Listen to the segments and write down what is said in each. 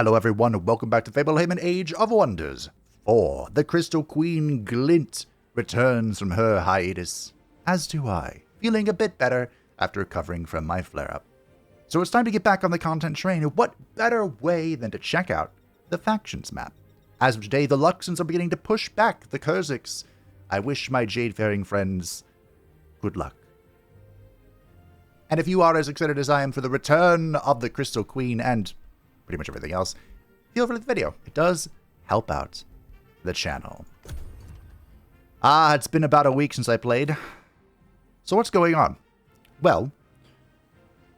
Hello everyone, and welcome back to Fabe Age of Wonders 4. The Crystal Queen Glint returns from her hiatus, as do I, feeling a bit better after recovering from my flare-up. So it's time to get back on the content train, and what better way than to check out the factions map. As of today, the Luxons are beginning to push back the Kurziks. I wish my Jade-faring friends good luck. And if you are as excited as I am for the return of the Crystal Queen and pretty much everything else, feel free to the video. It does help out the channel. It's been about a week since I played. So what's going on? Well,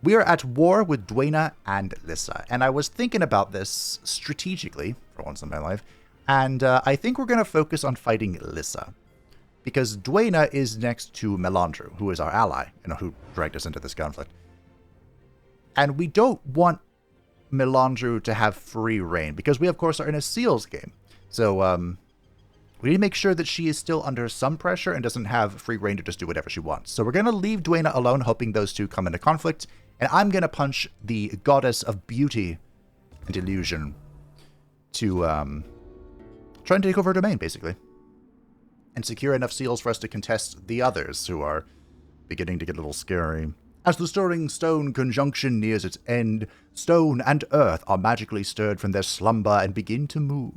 we are at war with Dwayna and Lyssa, and I was thinking about this strategically for once in my life, and I think we're going to focus on fighting Lyssa, because Dwayna is next to Melandru, who is our ally, who dragged us into this conflict. And we don't want Melandru to have free reign, because we, of course, are in a Seals game. So, we need to make sure that she is still under some pressure and doesn't have free reign to just do whatever she wants. So we're going to leave Dwayna alone, hoping those two come into conflict, and I'm going to punch the Goddess of Beauty and Illusion to try and take over her domain, basically, and secure enough seals for us to contest the others, who are beginning to get a little scary. As the stirring stone conjunction nears its end, stone and earth are magically stirred from their slumber and begin to move.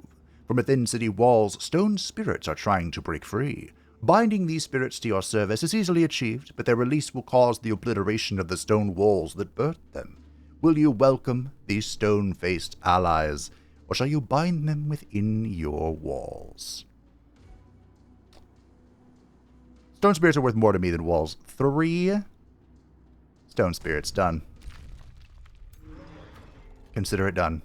From within city walls, stone spirits are trying to break free. Binding these spirits to your service is easily achieved, but their release will cause the obliteration of the stone walls that birthed them. Will you welcome these stone-faced allies, or shall you bind them within your walls? Stone spirits are worth more to me than walls. 3 stone spirits, done. Consider it done.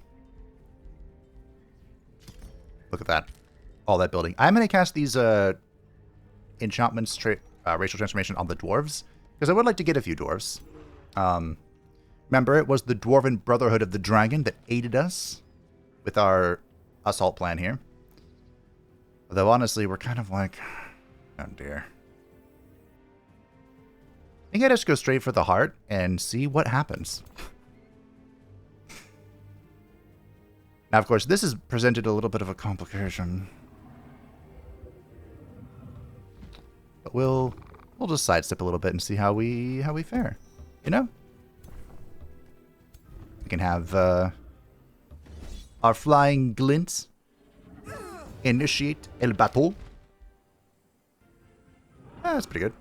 Look at that. All that building. I'm going to cast these enchantments, racial transformation on the dwarves, because I would like to get a few dwarves. Remember, it was the Dwarven Brotherhood of the Dragon that aided us with our assault plan here. Although, honestly, we're kind of like, oh dear. I think I just go straight for the heart and see what happens. Now, of course, this has presented a little bit of a complication. But we'll just sidestep a little bit and see how we fare. You know? We can have our flying Glint initiate el battle. That's pretty good.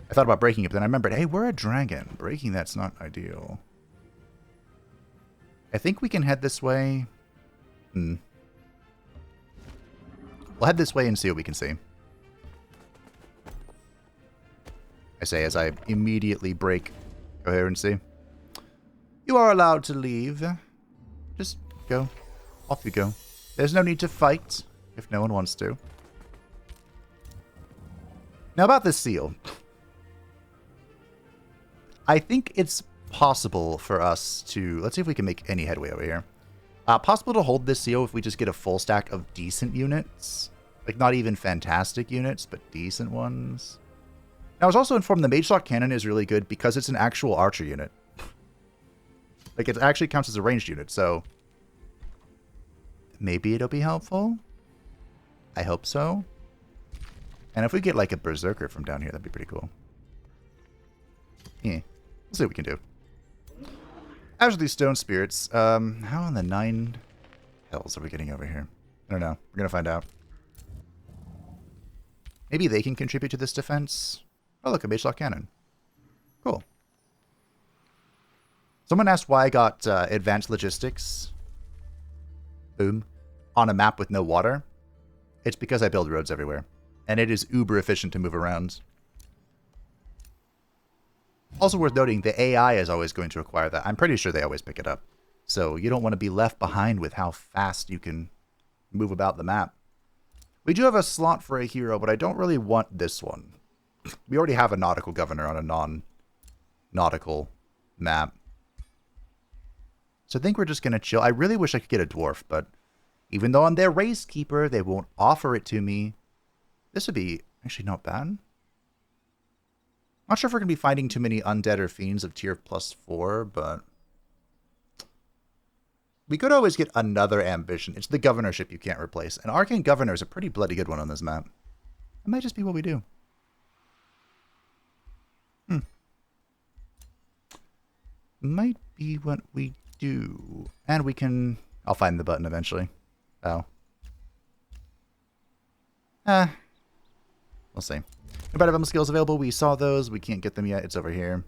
I thought about breaking it, but then I remembered, hey, we're a dragon. Breaking that's not ideal. I think we can head this way. We'll head this way and see what we can see. I say as I immediately break coherency. You are allowed to leave. Just go. Off you go. There's no need to fight if no one wants to. Now about this seal. I think it's possible for us to... Let's see if we can make any headway over here. Possible to hold this seal if we just get a full stack of decent units. Like, not even fantastic units, but decent ones. Now, I was also informed the Mage Slot Cannon is really good because it's an actual archer unit. Like, it actually counts as a ranged unit, so... maybe it'll be helpful? I hope so. And if we get, like, a Berserker from down here, that'd be pretty cool. Yeah. We'll see what we can do. As for these stone spirits, how in the 9 hells are we getting over here? I don't know. We're going to find out. Maybe they can contribute to this defense. Oh, look, a Mage Lock Cannon. Cool. Someone asked why I got advanced logistics. Boom. On a map with no water. It's because I build roads everywhere. And it is uber efficient to move around. Also worth noting, the AI is always going to require that. I'm pretty sure they always pick it up. So you don't want to be left behind with how fast you can move about the map. We do have a slot for a hero, but I don't really want this one. We already have a nautical governor on a non-nautical map. So I think we're just going to chill. I really wish I could get a dwarf, but even though I'm their race keeper, they won't offer it to me. This would be actually not bad. Not sure if we're going to be fighting too many undead or fiends of tier +4, but We could always get another ambition. It's the governorship you can't replace. And Arcane Governor is a pretty bloody good one on this map. It might just be what we do. Might be what we do. And we can... I'll find the button eventually. Oh. We'll see. Competitive skills available. We saw those. We can't get them yet. It's over here.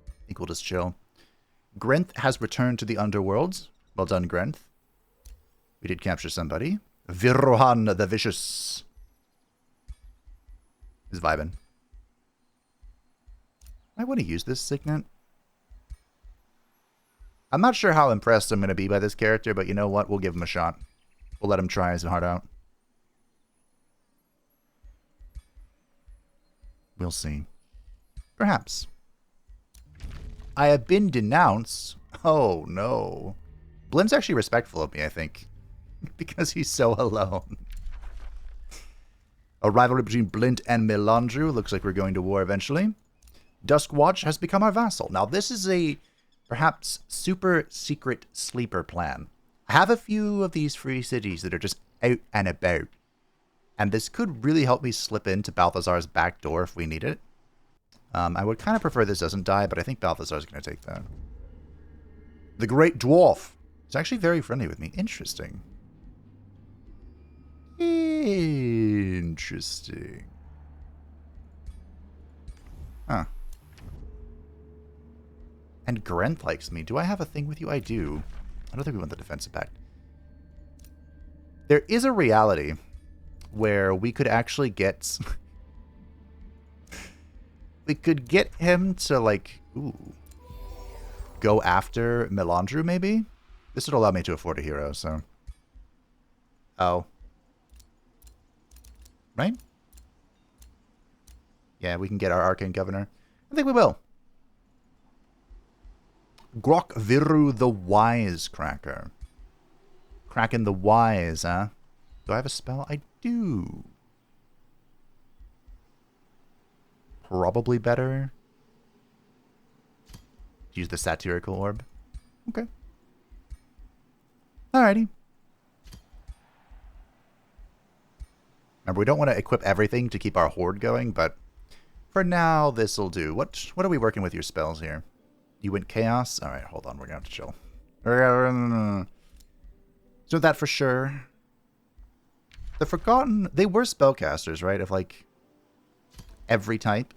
I think we'll just chill. Glint has returned to the underworlds. Well done, Glint. We did capture somebody. Virrohan the Vicious. He's vibing. I want to use this signet. I'm not sure how impressed I'm going to be by this character, but you know what? We'll give him a shot. We'll let him try his heart out. We'll see. Perhaps. I have been denounced. Oh, no. Blint's actually respectful of me, I think. Because he's so alone. A rivalry between Glint and Melandru. Looks like we're going to war eventually. Duskwatch has become our vassal. Now, this is a perhaps super secret sleeper plan. I have a few of these free cities that are just out and about. And this could really help me slip into Balthazar's back door if we need it. I would kind of prefer this doesn't die, but I think Balthazar's going to take that. The Great Dwarf is actually very friendly with me. Interesting. Interesting. Huh. And Grenth likes me. Do I have a thing with you? I do. I don't think we want the defensive pact. There is a reality where we could actually get... we could get him to, like, go after Melandru, maybe? This would allow me to afford a hero, so... Oh. Right? Yeah, we can get our Arcane Governor. I think we will. Grok Viru the Wisecracker. Kraken the Wise, huh? Do I have a spell? I do. Probably better. Use the Satirical Orb. Okay. Alrighty. Remember, we don't want to equip everything to keep our horde going, but for now, this'll do. What are we working with your spells here? You went Chaos? Alright, hold on. We're going to have to chill. So that for sure. The Forgotten, they were spellcasters, right? Of, like, every type.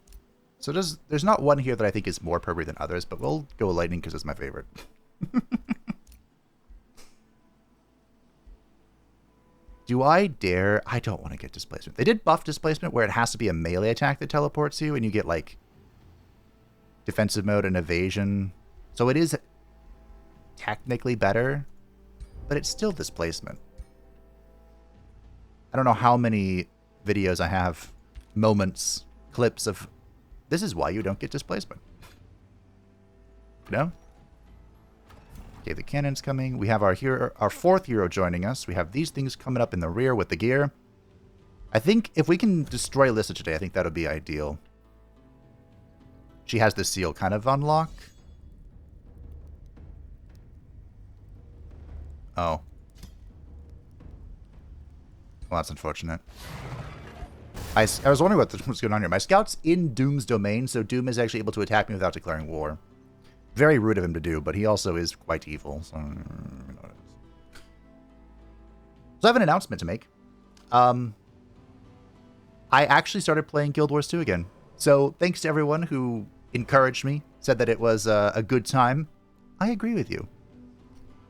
So there's not one here that I think is more appropriate than others, but we'll go Lightning because it's my favorite. Do I dare? I don't want to get Displacement. They did buff Displacement where it has to be a melee attack that teleports you, and you get, like, defensive mode and evasion. So it is technically better, but it's still Displacement. I don't know how many videos I have, moments, clips of, this is why you don't get Displacement. You know? Okay, the cannon's coming. We have our hero, our fourth hero joining us. We have these things coming up in the rear with the gear. I think if we can destroy Lyssa today, I think that would be ideal. She has the seal kind of unlock. Oh. Well, that's unfortunate. I was wondering what was going on here. My scout's in Doom's domain, so Doom is actually able to attack me without declaring war. Very rude of him to do, but he also is quite evil. So I have an announcement to make. I actually started playing Guild Wars 2 again. So thanks to everyone who encouraged me, said that it was a good time. I agree with you.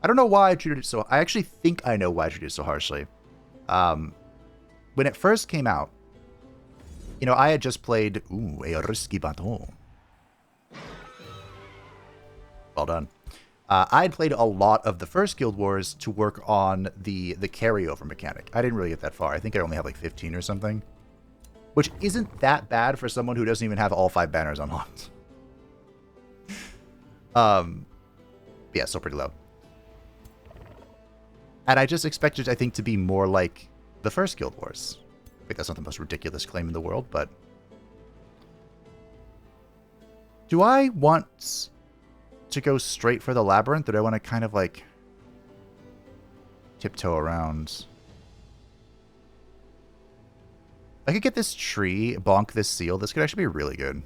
I don't know why I treated it so... I actually think I know why I treated it so harshly. When it first came out, you know, I had just played... Ooh, a risky baton. Well done. I had played a lot of the first Guild Wars to work on the carryover mechanic. I didn't really get that far. I think I only had like 15 or something. Which isn't that bad for someone who doesn't even have all 5 banners unlocked. Yeah, still pretty low. And I just expected, I think, to be more like the first Guild Wars. I think that's not the most ridiculous claim in the world, but... Do I want to go straight for the Labyrinth, or do I want to kind of like tiptoe around? I could get this tree, bonk this seal. This could actually be really good.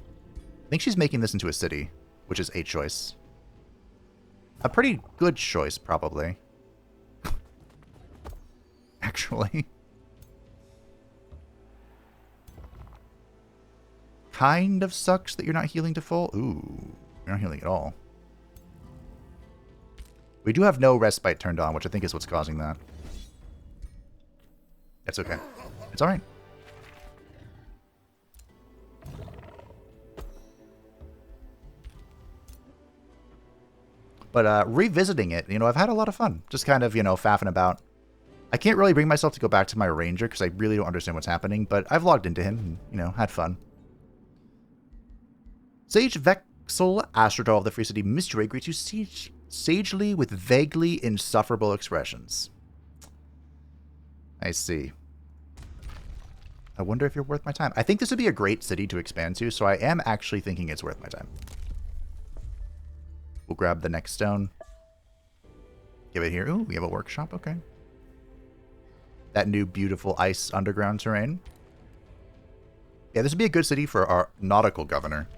I think she's making this into a city, which is a choice. A pretty good choice, probably. Actually. Kind of sucks that you're not healing to full. Ooh, you're not healing at all. We do have no respite turned on, which I think is what's causing that. It's okay. It's alright. But revisiting it, you know, I've had a lot of fun. Just kind of, you know, faffing about. I can't really bring myself to go back to my ranger because I really don't understand what's happening, but I've logged into him and, you know, had fun. Sage Vexel, Astrodoll of the Free City Mystery, greets you sagely with vaguely insufferable expressions. I see. I wonder if you're worth my time. I think this would be a great city to expand to, so I am actually thinking it's worth my time. We'll grab the next stone. Give it here. Ooh, we have a workshop. Okay. That new beautiful ice underground terrain. Yeah, this would be a good city for our nautical governor.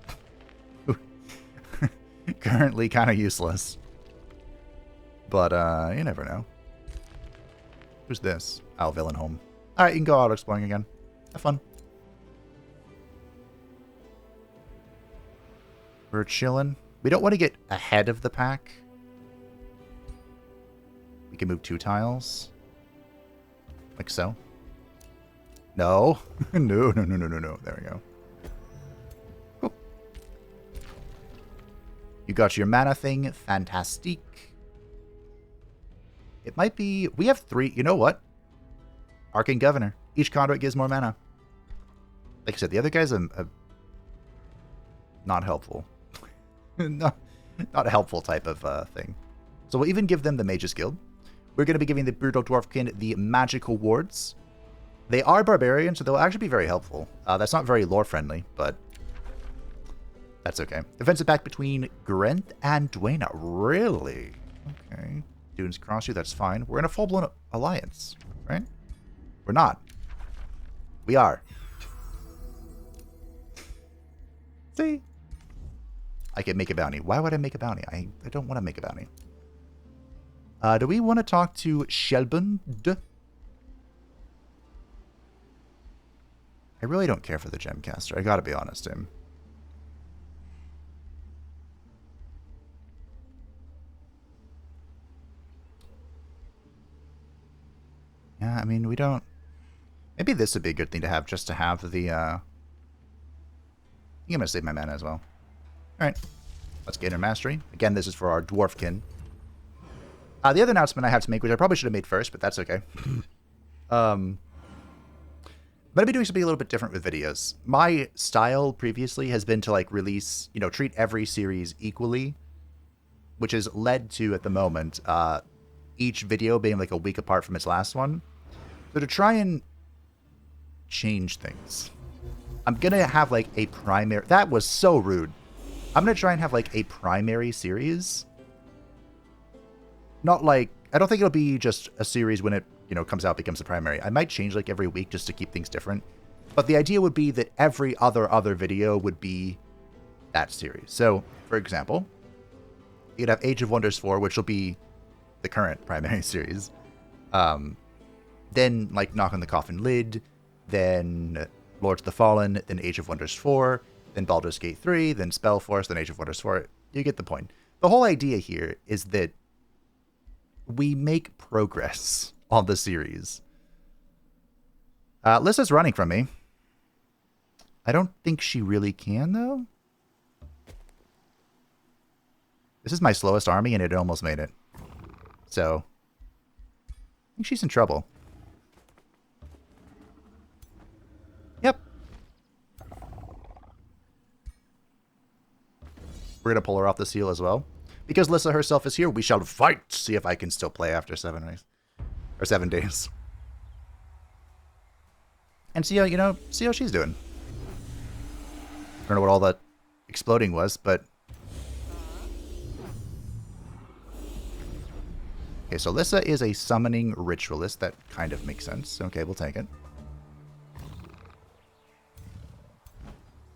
Currently kind of useless. But, you never know. Who's this? Oh, Villain Home. Alright, you can go out exploring again. Have fun. We're chilling. We don't want to get ahead of the pack. We can move 2 tiles. Like so. No. No. There we go. Cool. You got your mana thing. Fantastic. It might be... We have 3... You know what? Arcane Governor. Each conduit gives more mana. Like I said, the other guy's not helpful. not a helpful type of thing. So we'll even give them the Mage's Guild. We're going to be giving the Brutal Dwarfkin the Magical Wards. They are barbarians, so they'll actually be very helpful. That's not very lore-friendly, but that's okay. Defensive pact between Glint and Dwayna. Really? Okay. Dunes cross you, that's fine. We're in a full-blown alliance, right? We're not. We are. See? I can make a bounty. Why would I make a bounty? I don't want to make a bounty. Do we want to talk to Shelbund? I really don't care for the Gemcaster. I gotta be honest, him. Yeah, I mean, we don't... Maybe this would be a good thing to have, just to have the, I'm gonna save my mana as well. Alright. Let's gain our mastery. Again, this is for our Dwarfkin. The other announcement I have to make, which I probably should have made first, but that's okay. But I'll be doing something a little bit different with videos. My style previously has been to, like, release, you know, treat every series equally, which has led to, at the moment, each video being, like, a week apart from its last one. So to try and change things, I'm going to have, like, a primary... That was so rude. I'm going to try and have, like, a primary series. Not like... I don't think it'll be just a series when it, you know, comes out, becomes a primary. I might change, like, every week just to keep things different. But the idea would be that every other video would be that series. So, for example, you'd have Age of Wonders 4, which will be the current primary series. Then, like, Knock on the Coffin Lid. Then Lords of the Fallen. Then Age of Wonders 4. Then Baldur's Gate 3. Then Spellforce. Then Age of Wonders 4. You get the point. The whole idea here is that we make progress on the series. Lyssa's running from me. I don't think she really can, though. This is my slowest army, and it almost made it. So, I think she's in trouble. Yep. We're going to pull her off the seal as well. Because Lyssa herself is here, we shall fight! See if I can still play after 7 days. Or 7 days. And see how, you know, see how she's doing. I don't know what all that exploding was, but... Okay, so Lyssa is a summoning ritualist. That kind of makes sense. Okay, we'll take it.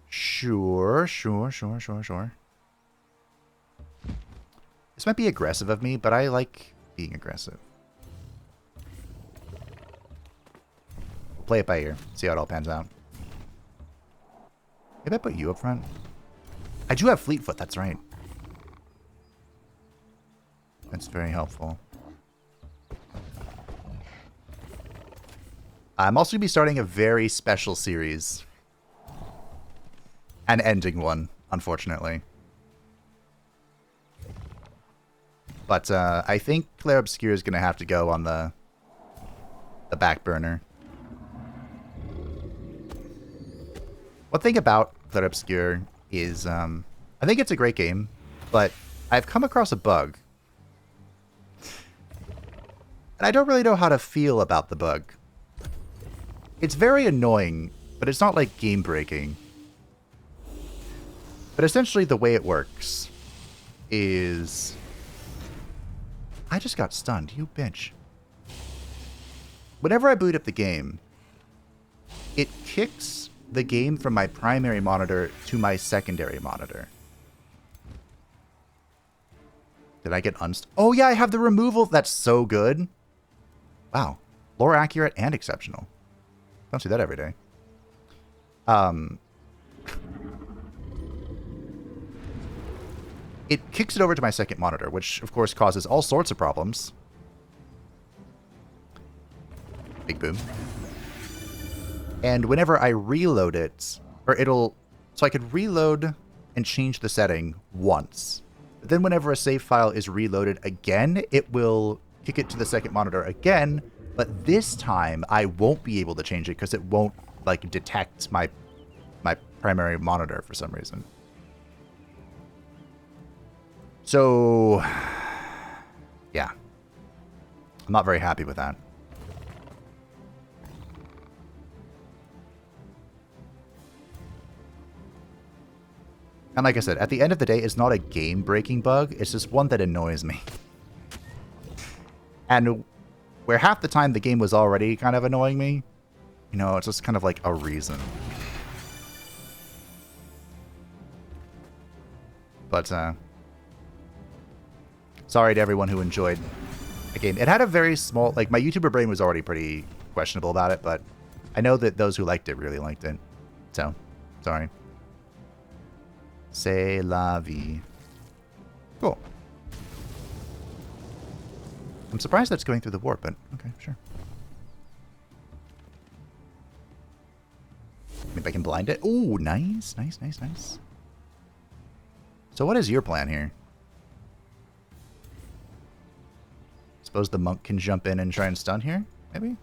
Sure. This might be aggressive of me, but I like being aggressive. We'll play it by ear. See how it all pans out. Maybe I put you up front. I do have Fleetfoot, that's right. That's very helpful. I'm also going to be starting a very special series. And ending one, unfortunately. But I think Claire Obscure is going to have to go on the back burner. One thing about Claire Obscure is I think it's a great game, but I've come across a bug. And I don't really know how to feel about the bug. It's very annoying, but it's not like game breaking. But essentially the way it works is... I just got stunned, you bitch. Whenever I boot up the game, it kicks the game from my primary monitor to my secondary monitor. Did I get Oh yeah, I have the removal. That's so good. Wow. Lore accurate and exceptional. Don't see that every day. It kicks it over to my second monitor, which of course causes all sorts of problems. Big boom. And whenever I reload it, or it'll... So I could reload and change the setting once. But then whenever a save file is reloaded again, it will kick it to the second monitor again. But this time, I won't be able to change it because it won't, like, detect my primary monitor for some reason. So, yeah. I'm not very happy with that. And like I said, at the end of the day, it's not a game-breaking bug. It's just one that annoys me. And where half the time the game was already kind of annoying me, you know, it's just kind of like a reason. But, sorry to everyone who enjoyed the game. It had a very small... Like, my YouTuber brain was already pretty questionable about it, but I know that those who liked it really liked it. So, sorry. C'est la vie. Cool. I'm surprised that's going through the warp, but okay, sure. Maybe I can blind it. Ooh, nice, nice, nice, nice. So what is your plan here? Suppose the monk can jump in and try and stun here, maybe?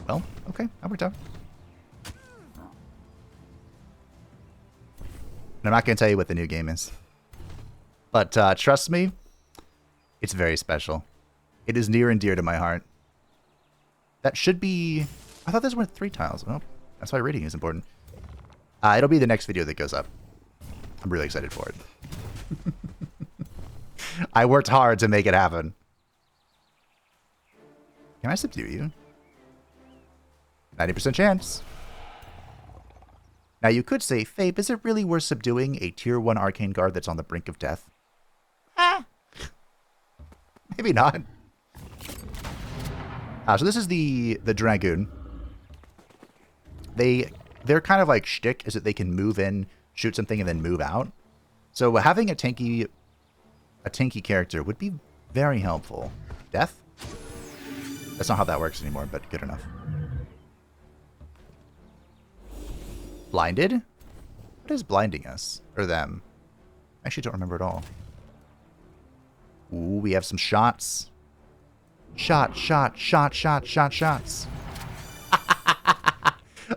Well, okay, that worked out. And I'm not going to tell you what the new game is. But trust me, it's very special. It is near and dear to my heart. That should be... I thought those were 3 tiles. Oh, that's why rating is important. It'll be the next video that goes up. I'm really excited for it. I worked hard to make it happen. Can I subdue you? 90% chance. Now you could say, Fabe, is it really worth subduing a tier 1 arcane guard that's on the brink of death? Maybe not. So this is the Dragoon. Their kind of like shtick is that they can move in, shoot something, and then move out. So having a tanky character would be very helpful. Death? That's not how that works anymore, but good enough. Blinded? What is blinding us? Or them? I actually don't remember at all. Ooh, we have some shots. Shots.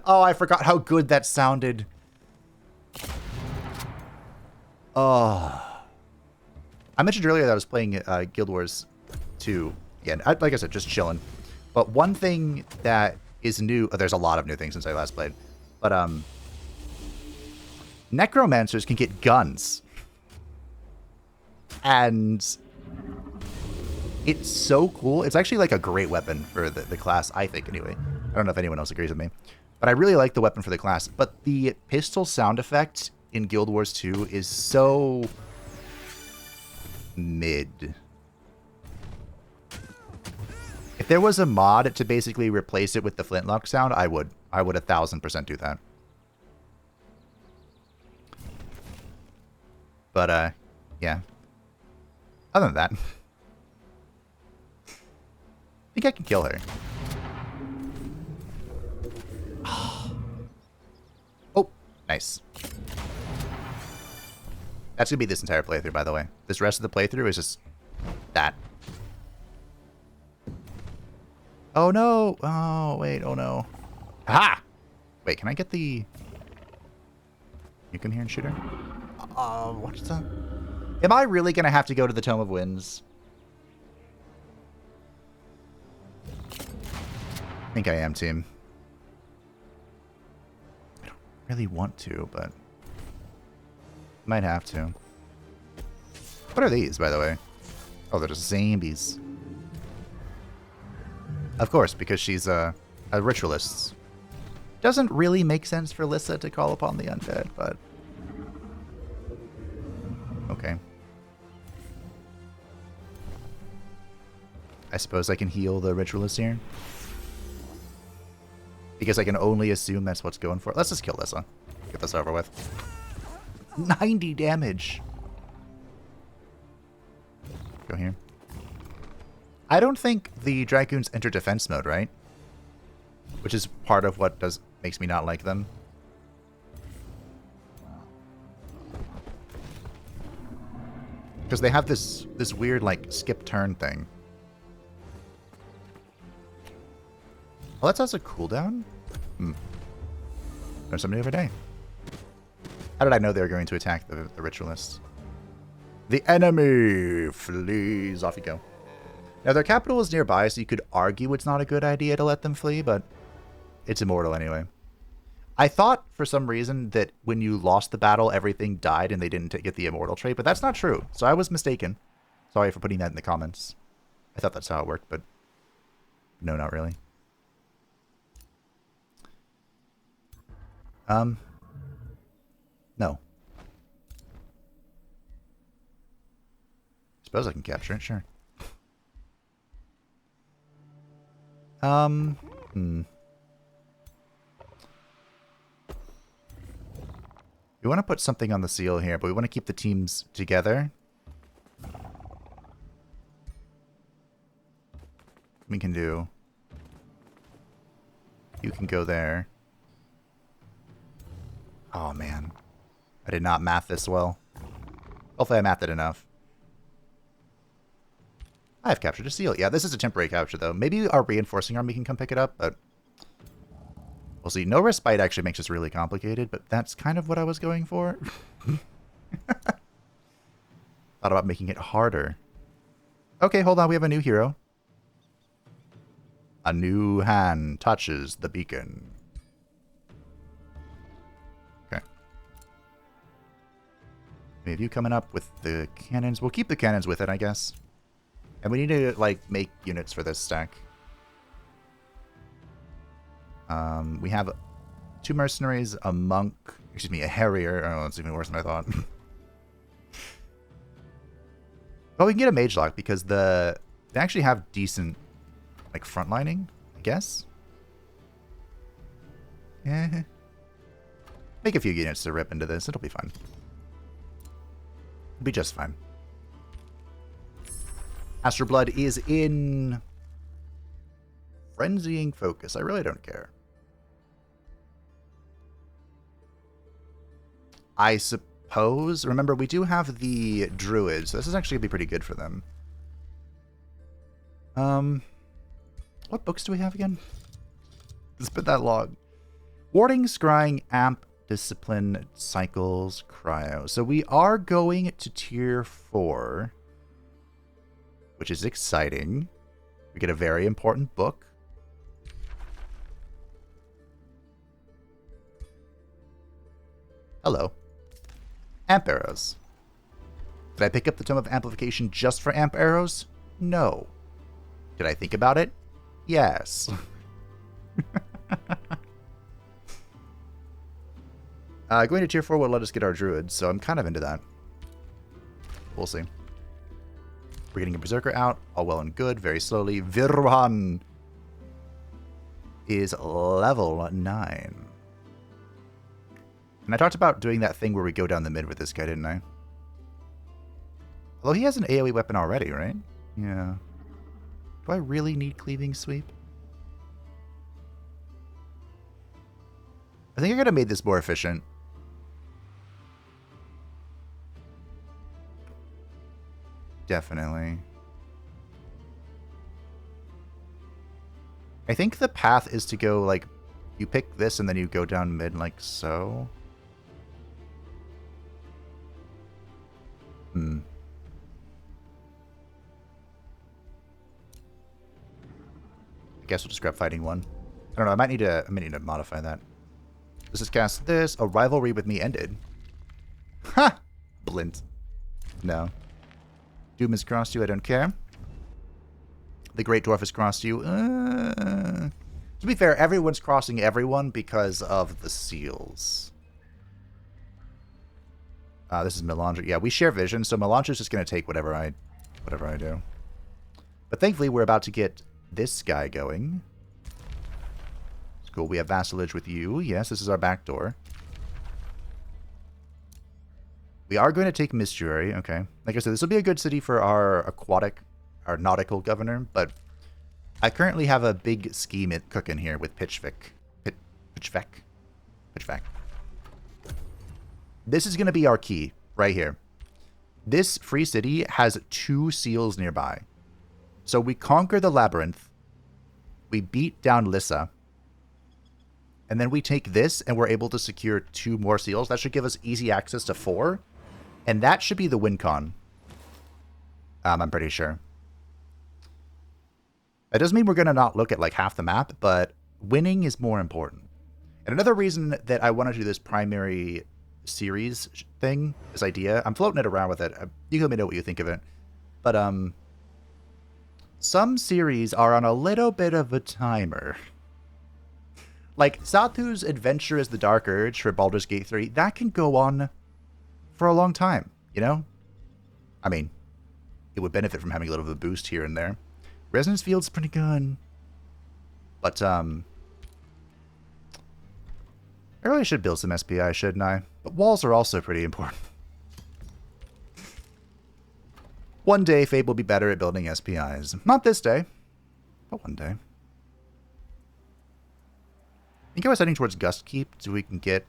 Oh, I forgot how good that sounded. Oh. I mentioned earlier that I was playing Guild Wars 2. Again, like I said, just chilling. But one thing that is new... Oh, there's a lot of new things since I last played. But, necromancers can get guns. And It's so cool. It's actually like a great weapon for the class, I think, anyway. I don't know if anyone else agrees with me. But I really like the weapon for the class. But the pistol sound effect in Guild Wars 2 is so mid. If there was a mod to basically replace it with the flintlock sound, I would 1000% do that. But, yeah. Other than that, I think I can kill her. Oh, nice. That's going to be this entire playthrough, by the way. This rest of the playthrough is just that. Oh, no. Oh, wait. Oh, no. Aha! Wait, can I get the... You come here and shoot her? What's that? Am I really going to have to go to the Tome of Winds? I think I am, team. I don't really want to, but... might have to. What are these, by the way? Oh, they're just zombies. Of course, because she's a ritualist. Doesn't really make sense for Lyssa to call upon the undead, but... okay. I suppose I can heal the ritualist here. Because I can only assume that's what's going for. Let's just kill Lyssa. Get this over with. 90 damage. Go here. I don't think the Dragoons enter defense mode, right? Which is part of what makes me not like them. Because they have this weird, like, skip turn thing. Well, that has a cooldown? There's somebody every day. How did I know they were going to attack the ritualists? The enemy flees. Off you go. Now, their capital is nearby, so you could argue it's not a good idea to let them flee, but it's immortal anyway. I thought, for some reason, that when you lost the battle, everything died and they didn't get the immortal trait, but that's not true, so I was mistaken. Sorry for putting that in the comments. I thought that's how it worked, but no, not really. No. Suppose I can capture it, sure. We want to put something on the seal here, but we want to keep the teams together. We can do... you can go there. Oh, man. I did not math this well. Hopefully I mathed it enough. I've captured a seal. Yeah, this is a temporary capture, though. Maybe our reinforcing army can come pick it up, but... we'll see. No respite actually makes this really complicated, but that's kind of what I was going for. Thought about making it harder. Okay, hold on. We have a new hero. A new hand touches the beacon. Okay. We have you coming up with the cannons. We'll keep the cannons with it, I guess. And we need to, like, make units for this stack. We have 2 mercenaries, a monk, excuse me, a harrier. Oh, it's even worse than I thought. Well, we can get a mage lock because they actually have decent, like, frontlining, I guess. Yeah. Make a few units to rip into this. It'll be fun. It'll be just fine. Astral Blood is in Frenzying Focus. I really don't care. I suppose. Remember, we do have the druids, so this is actually going to be pretty good for them. What books do we have again? It's been that long. Warding, Scrying, Amp, Discipline, Cycles, Cryo. So we are going to tier 4, which is exciting. We get a very important book. Hello. Amp arrows. Did I pick up the Tome of Amplification just for amp arrows? No. Did I think about it? Yes. Going to tier 4 will let us get our druids, so I'm kind of into that. We'll see. We're getting a berserker out, all well and good, very slowly. Virhan is level 9. And I talked about doing that thing where we go down the mid with this guy, didn't I? Although he has an AoE weapon already, right? Yeah. Do I really need Cleaving Sweep? I think I could have made this more efficient. Definitely. I think the path is to go, like, you pick this and then you go down mid like so. I guess we'll just grab fighting one. I don't know, I might need to modify that. This is cast this. A rivalry with me ended. Ha! Glint. No. Doom has crossed you, I don't care. The Great Dwarf has crossed you. To be fair, everyone's crossing everyone because of the seals. This is Melandra. Yeah, we share vision, so Melandra's just going to take whatever I do. But thankfully, we're about to get this guy going. It's cool. We have vassalage with you. Yes, this is our back door. We are going to take Mistuary. Okay. Like I said, this will be a good city for our nautical governor, but I currently have a big scheme cooking here with Pitchvik. Pitchvik. This is going to be our key right here. This free city has 2 seals nearby. So we conquer the Labyrinth. We beat down Lyssa. And then we take this and we're able to secure 2 more seals. That should give us easy access to 4. And that should be the win con. I'm pretty sure. That doesn't mean we're going to not look at like half the map, but winning is more important. And another reason that I want to do this primary series thing, this idea, I'm floating it around with it. You can let me know what you think of it. But some series are on a little bit of a timer. Like Sathu's Adventure as the Dark Urge for Baldur's Gate 3, that can go on for a long time, you know? I mean, it would benefit from having a little bit of a boost here and there. Resonance Field's pretty good. But, I really should build some SPI, shouldn't I? But walls are also pretty important. One day, Fabe will be better at building SPIs. Not this day, but one day. I think I was heading towards Gust Keep so we can get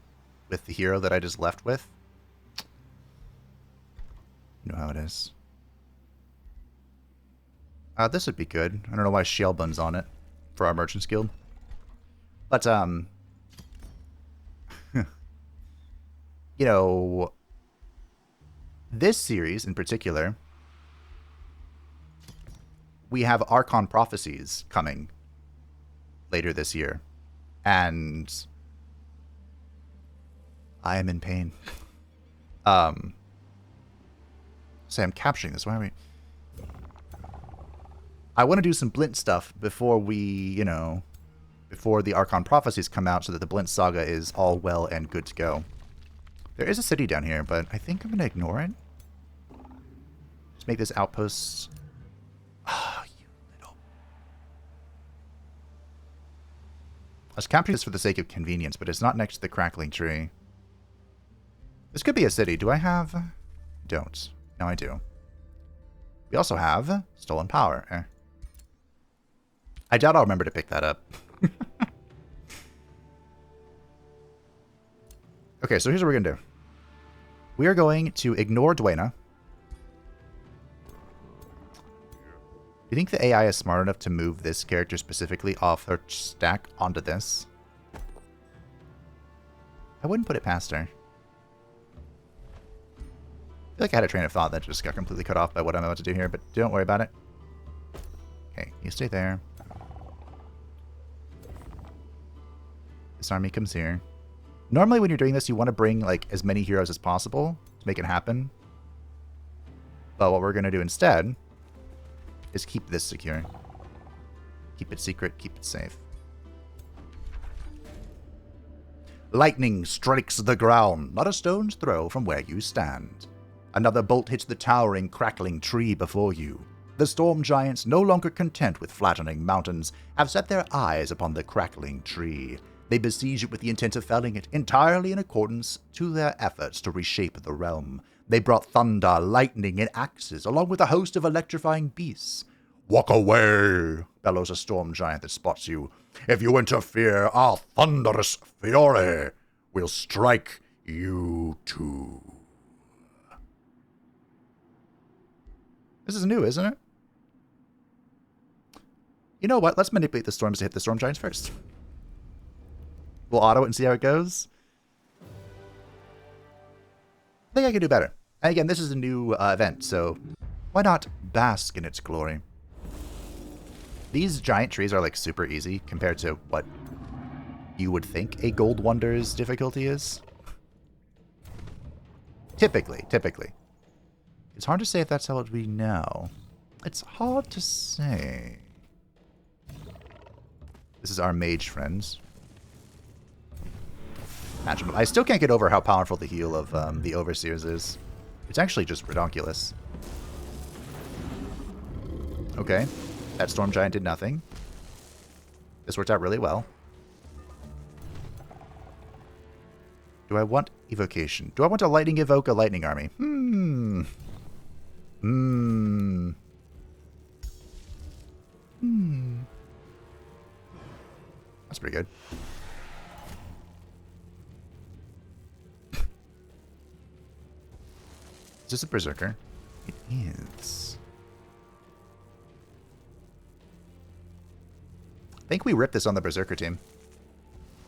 with the hero that I just left with. You know how it is. This would be good. I don't know why Shellbun's on it for our Merchants Guild. But, you know, this series in particular, we have Archon Prophecies coming later this year. And I am in pain. Say I'm capturing this. Why are we... I want to do some Glint stuff before we, you know, before the Archon Prophecies come out so that the Glint Saga is all well and good to go. There is a city down here, but I think I'm going to ignore it. Just make this outpost. Ah, oh, you little... I was capturing this for the sake of convenience, but it's not next to the Crackling Tree. This could be a city. Do I have... Don't. Now I do. We also have Stolen Power. I doubt I'll remember to pick that up. Okay, so here's what we're going to do. We are going to ignore Dwayna. Do you think the AI is smart enough to move this character specifically off her stack onto this? I wouldn't put it past her. I feel like I had a train of thought that just got completely cut off by what I'm about to do here, but don't worry about it. Okay, you stay there. This army comes here. Normally when you're doing this, you want to bring like as many heroes as possible to make it happen. But what we're going to do instead is keep this secure. Keep it secret, keep it safe. Lightning strikes the ground, not a stone's throw from where you stand. Another bolt hits the towering, crackling tree before you. The storm giants, no longer content with flattening mountains, have set their eyes upon the crackling tree. They besiege it with the intent of felling it, entirely in accordance to their efforts to reshape the realm. They brought thunder, lightning, and axes, along with a host of electrifying beasts. "Walk away," bellows a storm giant that spots you. "If you interfere, our thunderous fury will strike you too." This is new, isn't it? You know what? Let's manipulate the storms to hit the storm giants first. We'll auto it and see how it goes. I think I can do better. And again, this is a new event, so why not bask in its glory? These giant trees are like super easy compared to what you would think a Gold Wonders difficulty is. Typically. It's hard to say if that's how it would be now. It's hard to say. This is our mage friends. I still can't get over how powerful the heal of the Overseers is. It's actually just redonkulous. Okay. That Storm Giant did nothing. This worked out really well. Do I want evocation? Do I want to lightning evoke a lightning army? That's pretty good. Is this a berserker? It is. I think we ripped this on the berserker team.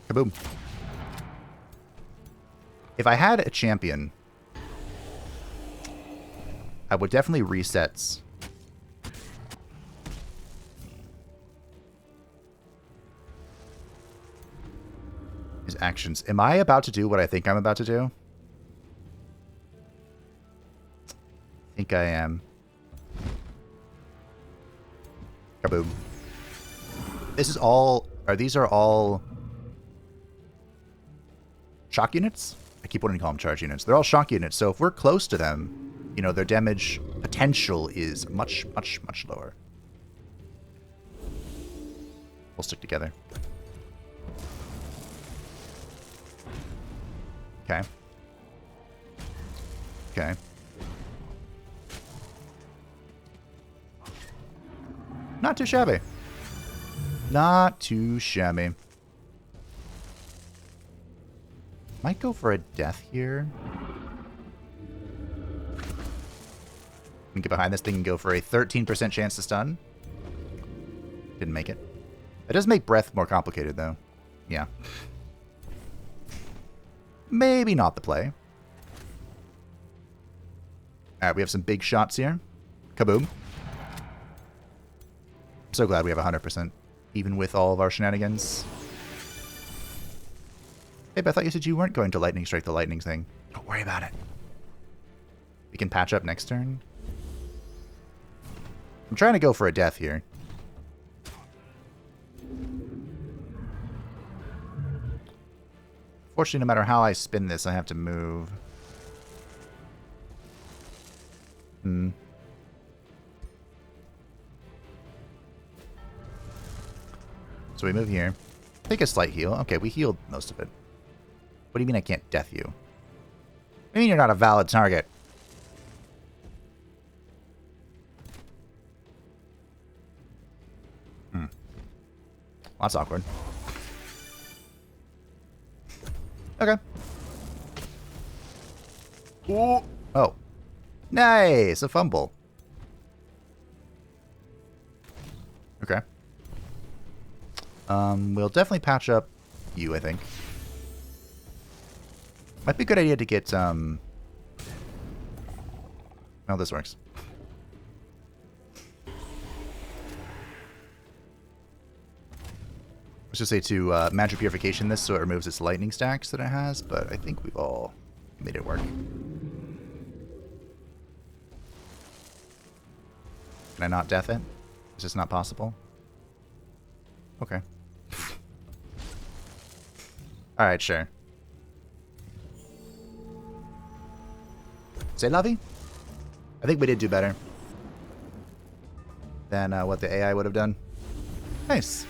Kaboom. If I had a champion, I would definitely reset his actions. Am I about to do what I think I'm about to do? I think I am. Kaboom. This is all... These are all shock units? I keep wanting to call them charge units. They're all shock units, so if we're close to them, you know, their damage potential is much, much, much lower. We'll stick together. Okay. Okay. Not too shabby. Not too shabby. Might go for a death here. And get behind this thing and go for a 13% chance to stun. Didn't make it. It does make breath more complicated, though. Yeah. Maybe not the play. Alright, we have some big shots here. Kaboom. I'm so glad we have 100%, even with all of our shenanigans. Babe, I thought you said you weren't going to lightning strike the lightning thing. Don't worry about it. We can patch up next turn. I'm trying to go for a death here. Fortunately, no matter how I spin this, I have to move. So we move here. Take a slight heal. Okay, we healed most of it. What do you mean I can't death you? What do you mean you're not a valid target? Well, that's awkward. Okay. Ooh. Oh. Nice! A fumble. Okay. We'll definitely patch up you, I think. Might be a good idea to get, Oh, this works. Let's just say to magic purification this so it removes its lightning stacks that it has, but I think we've all made it work. Can I not death it? Is this not possible? Okay. Alright, sure. Say Lavi? I think we did do better than what the AI would have done. Nice.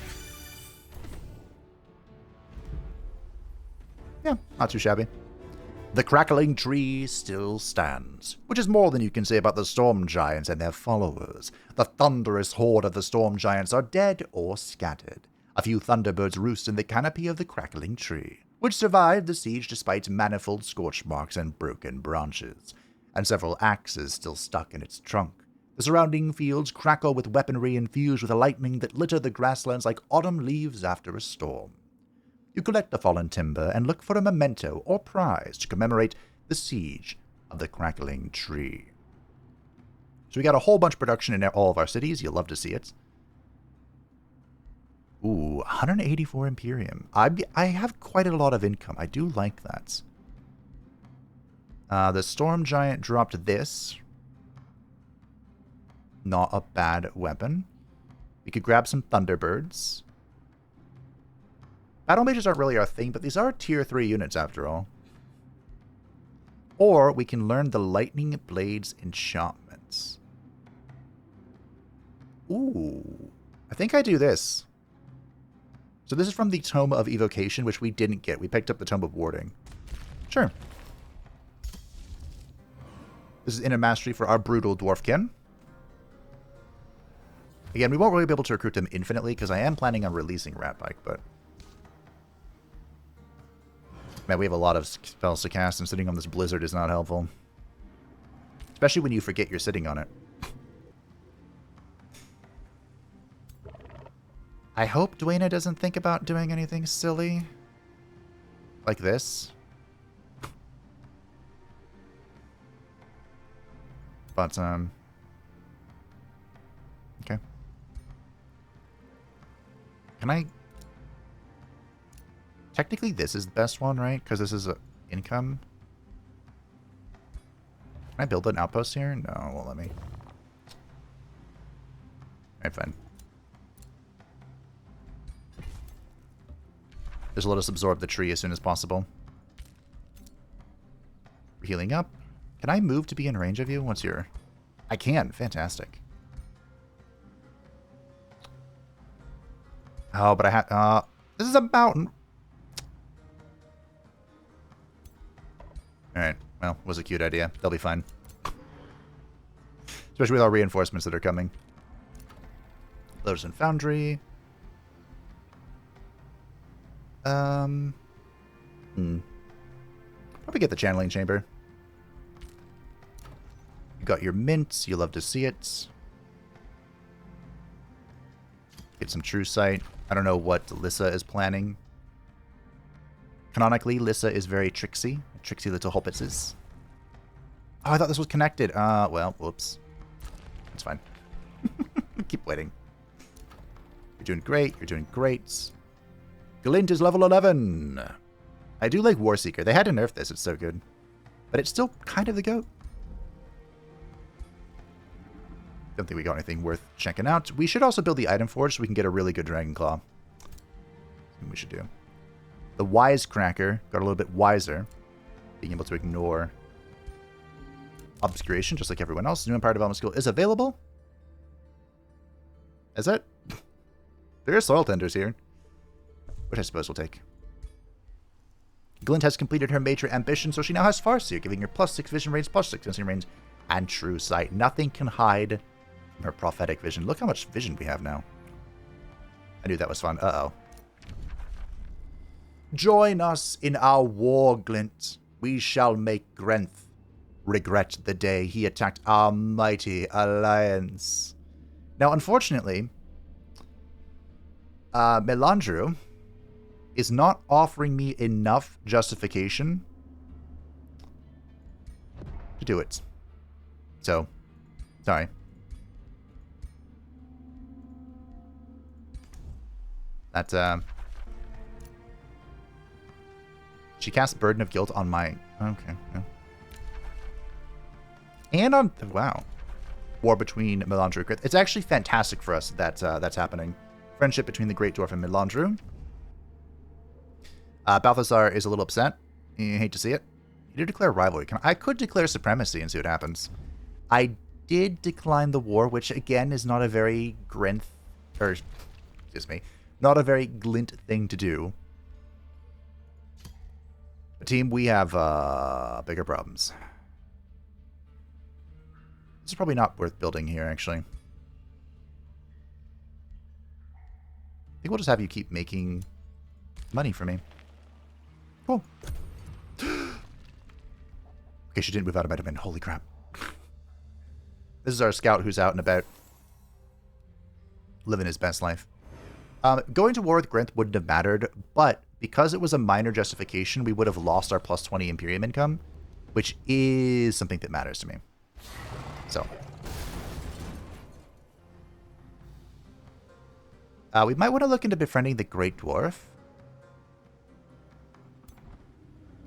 Yeah, not too shabby. The Crackling Tree still stands, which is more than you can say about the Storm Giants and their followers. The thunderous horde of the Storm Giants are dead or scattered. A few Thunderbirds roost in the canopy of the Crackling Tree, which survived the siege despite manifold scorch marks and broken branches, and several axes still stuck in its trunk. The surrounding fields crackle with weaponry infused with lightning that litter the grasslands like autumn leaves after a storm. You collect the fallen timber and look for a memento or prize to commemorate the siege of the Crackling Tree. So we got a whole bunch of production in all of our cities. You'll love to see it. Ooh, 184 Imperium. I have quite a lot of income. I do like that. The Storm Giant dropped this. Not a bad weapon. We could grab some Thunderbirds. Battle Mages aren't really our thing, but these are tier 3 units after all. Or we can learn the Lightning Blades enchantments. Ooh. I think I do this. So this is from the Tome of Evocation, which we didn't get. We picked up the Tome of Warding. Sure. This is Inner Mastery for our Brutal Dwarfkin. Again, we won't really be able to recruit them infinitely, because I am planning on releasing Ratbike, but... Man, we have a lot of spells to cast, and sitting on this blizzard is not helpful. Especially when you forget you're sitting on it. I hope Dwayna doesn't think about doing anything silly. Like this. But, okay. Can I... Technically, this is the best one, right? Because this is income. Can I build an outpost here? No, it won't let me. Alright, fine. Just let us absorb the tree as soon as possible. We're healing up. Can I move to be in range of you once you're... I can. Fantastic. Oh, but I have... this is a mountain. Alright, well, was a cute idea. They'll be fine. Especially with our reinforcements that are coming. Lotus and Foundry. Probably get the Channeling Chamber. You got your mints. You love to see it. Get some True Sight. I don't know what Lyssa is planning. Canonically, Lyssa is very tricksy. Tricksy little hobbitses. Oh, I thought this was connected. Well, whoops. It's fine. Keep waiting. You're doing great. You're doing great. Glint is level 11. I do like Warseeker. They had to nerf this. It's so good. But it's still kind of the GOAT. Don't think we got anything worth checking out. We should also build the item forge so we can get a really good Dragon Claw. That's what we should do. The Wisecracker got a little bit wiser. Being able to ignore obscuration just like everyone else. New Empire Development Skill is available. Is it? There are Soil Tenders here. Which I suppose we'll take. Glint has completed her major ambition, so she now has Farseer, giving her +6 vision range, +6 vision range, and True Sight. Nothing can hide from her prophetic vision. Look how much vision we have now. I knew that was fun. Uh-oh. Join us in our war, Glint. We shall make Grenth regret the day he attacked our mighty alliance. Now, unfortunately, Melandru is not offering me enough justification to do it. So, sorry. That, she cast Burden of Guilt on my... Okay. Yeah. And on... Wow. War between Melandru and Grith. It's actually fantastic for us that that's happening. friendship between the Great Dwarf and Melandru. Balthazar is a little upset. You hate to see it. You did declare rivalry. I could declare supremacy and see what happens. I did decline the war, which again is not a very not a very Glint thing to do. But team, we have bigger problems. This is probably not worth building here, actually. I think we'll just have you keep making money for me. Cool. Okay, she didn't move out of my domain. Holy crap. This is our scout who's out and about. Living his best life. Going to war with Glint wouldn't have mattered, but because it was a minor justification, we would have lost our plus 20 Imperium income, which is something that matters to me. So. We might want to look into befriending the Great Dwarf.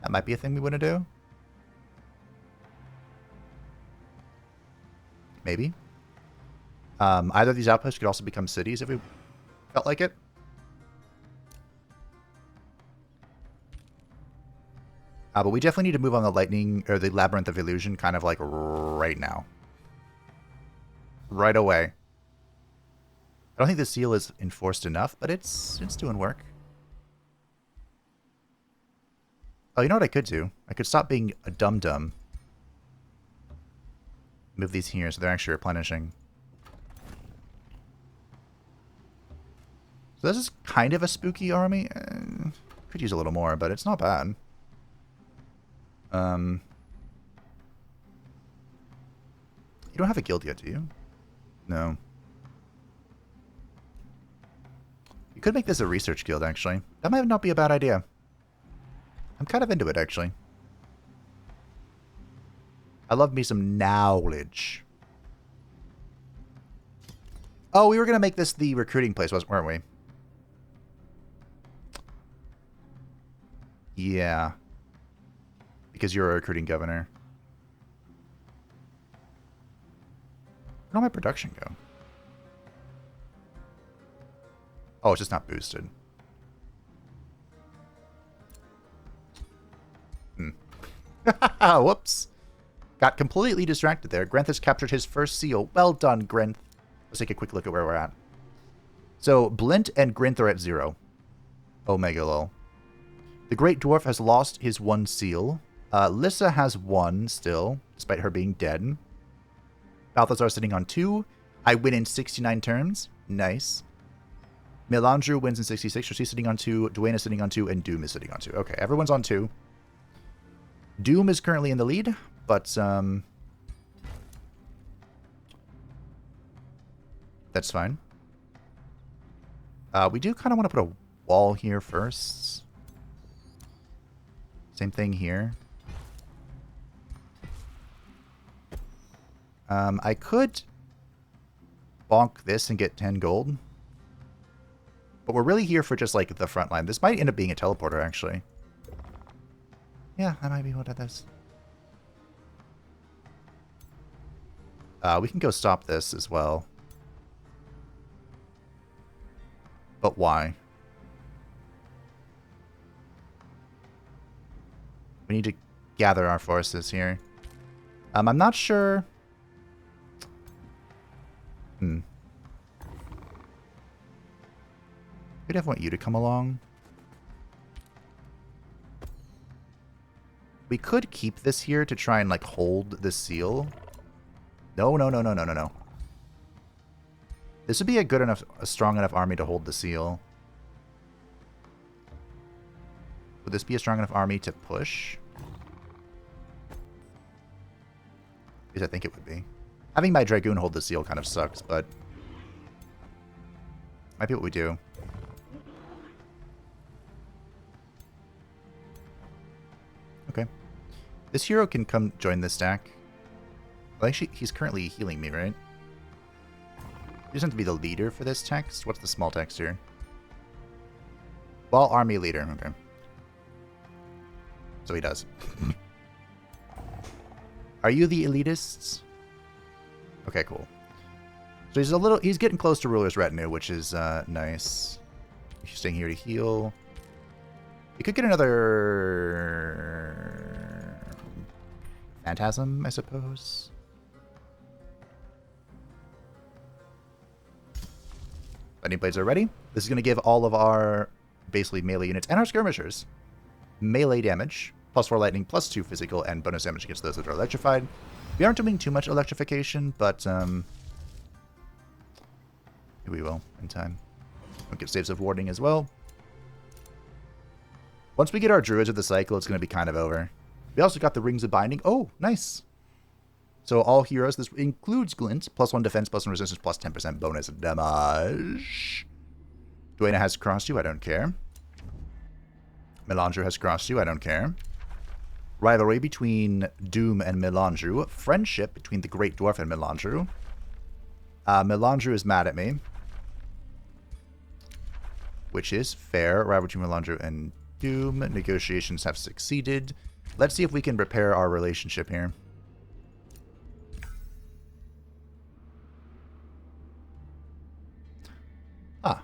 That might be a thing we want to do. Maybe. Either of these outposts could also become cities if we felt like it. But we definitely need to move on the lightning or the Labyrinth of Illusion kind of like right now. Right away. I don't think the seal is enforced enough, but it's doing work. Oh, you know what I could do? I could stop being a dum-dum. Move these here so they're actually replenishing. So this is kind of a spooky army. Could use a little more, but it's not bad. You don't have a guild yet, do you? No. You could make this a research guild, actually. That might not be a bad idea. I'm kind of into it, actually. I love me some knowledge. Oh, we were going to make this the recruiting place, weren't we? Yeah. Because you're a recruiting governor. Where'd all my production go? Oh, it's just not boosted. Whoops. Got completely distracted there. Grenth has captured his first seal. Well done, Grenth. Let's take a quick look at where we're at. So, Blint and Grenth are at 0. Omega lol. The Great Dwarf has lost his 1 seal. Lyssa has 1 still, despite her being dead. Balthazar sitting on 2. I win in 69 turns. Nice. Melandru wins in 66. She's sitting on 2. Dwayne is sitting on 2. And Doom is sitting on 2. Okay, everyone's on 2. Doom is currently in the lead, but that's fine. We do kind of want to put a wall here first. Same thing here. I could bonk this and get 10 gold. But we're really here for just, like, the front line. This might end up being a teleporter, actually. Yeah, that might be what it is. We can go stop this as well. But why? We need to gather our forces here. I'm not sure. We'd have want you to come along. We could keep this here to try and, like, hold the seal. No. This would be a strong enough army to hold the seal. Would this be a strong enough army to push? Because I think it would be. Having my Dragoon hold the seal kind of sucks, but might be what we do. Okay. This hero can come join this stack. Well, actually, he's currently healing me, right? He doesn't have to be the leader for this text. What's the small text here? Well, army leader. Okay. So he does. Are you the elitists? Okay, cool. So he's getting close to Ruler's Retinue, which is nice. He's staying here to heal. We could get another Phantasm, I suppose. Lightning Blades are ready. This is going to give all of our basically melee units and our skirmishers melee damage, +4 lightning, +2 physical, and bonus damage against those that are electrified. We aren't doing too much electrification, but we will in time. We'll get saves of warding as well. Once we get our druids of the cycle, it's going to be kind of over. We also got the Rings of Binding. Oh, nice. So all heroes, this includes Glint, +1 defense, +1 resistance, +10% bonus damage. Duena has crossed you, I don't care. Melandru has crossed you, I don't care. Rivalry between Doom and Melandru. Friendship between the Great Dwarf and Melandru. Melandru is mad at me. Which is fair. Rivalry between Melandru and Doom. Negotiations have succeeded. Let's see if we can repair our relationship here. Ah.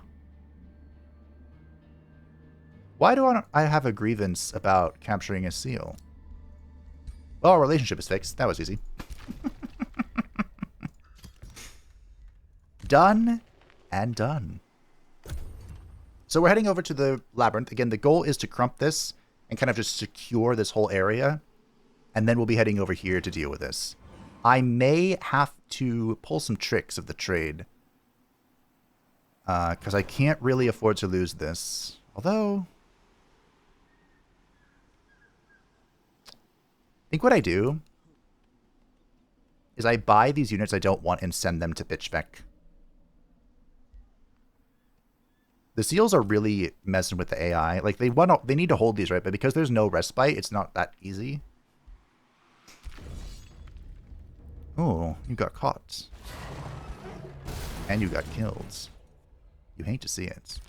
Why do I have a grievance about capturing a seal? Well, our relationship is fixed. That was easy. Done and done. So we're heading over to the Labyrinth. Again, the goal is to crump this and kind of just secure this whole area. And then we'll be heading over here to deal with this. I may have to pull some tricks of the trade. Because I can't really afford to lose this. Although, I think what I do is I buy these units I don't want and send them to pitch spec. The seals are really messing with the AI. Like, they need to hold these, right? But because there's no respite, it's not that easy. Oh, you got caught. And you got killed. You hate to see it.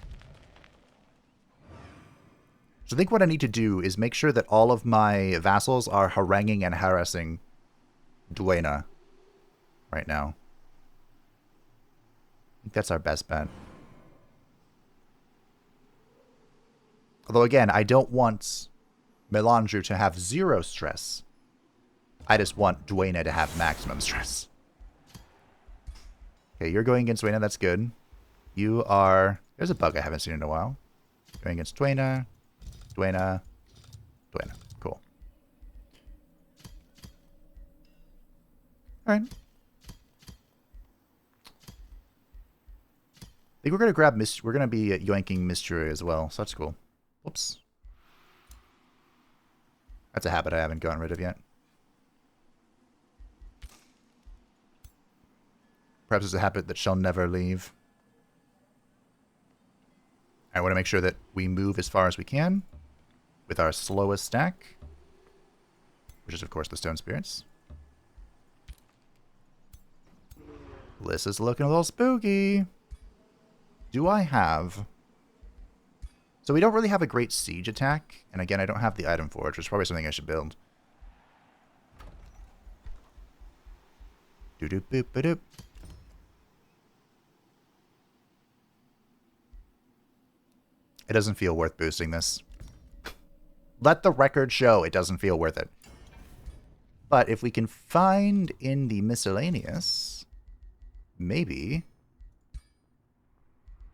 So I think what I need to do is make sure that all of my vassals are haranguing and harassing Duena right now. I think that's our best bet. Although, again, I don't want Melandru to have 0 stress. I just want Duena to have maximum stress. Okay, you're going against Duena. That's good. You are... There's a bug I haven't seen in a while. Going against Duena. Duena. Duena. Cool. Alright. I think we're going to grab... We're going to be yoinking Mystery as well, so that's cool. Whoops. That's a habit I haven't gotten rid of yet. Perhaps it's a habit that shall never leave. I want to make sure that we move as far as we can with our slowest stack, which is, of course, the Stone Spirits. Lyssa's looking a little spooky. Do I have... So we don't really have a great siege attack. And again, I don't have the item for it, which is probably something I should build. Doo-doo-boop-a-doop. It doesn't feel worth boosting this. Let the record show it doesn't feel worth it. But if we can find in the miscellaneous, maybe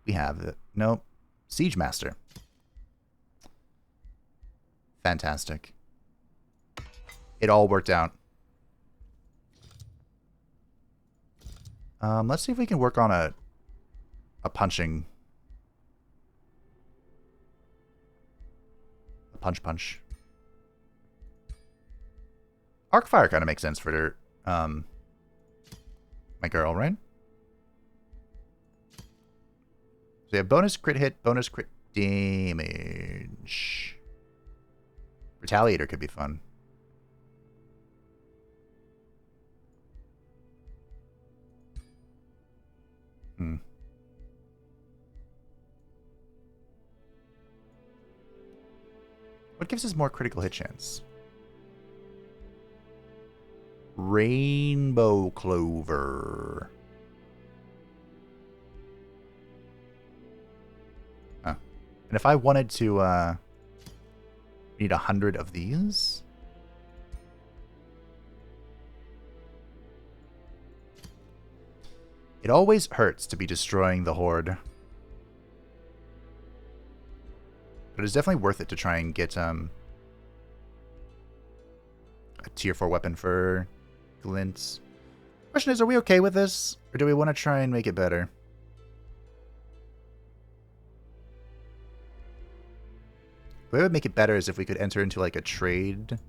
we have the... Nope. Siege Master. Fantastic. It all worked out. Let's see if we can work on a punching... Punch. Arcfire kind of makes sense for my girl, right? So you have bonus crit hit, bonus crit damage. Retaliator could be fun. What gives us more critical hit chance? Rainbow Clover. And if I wanted to need 100 of these. It always hurts to be destroying the horde. But it's definitely worth it to try and get a tier 4 weapon for Glint. Question is, are we okay with this? Or do we want to try and make it better? The way we would make it better is if we could enter into like a trade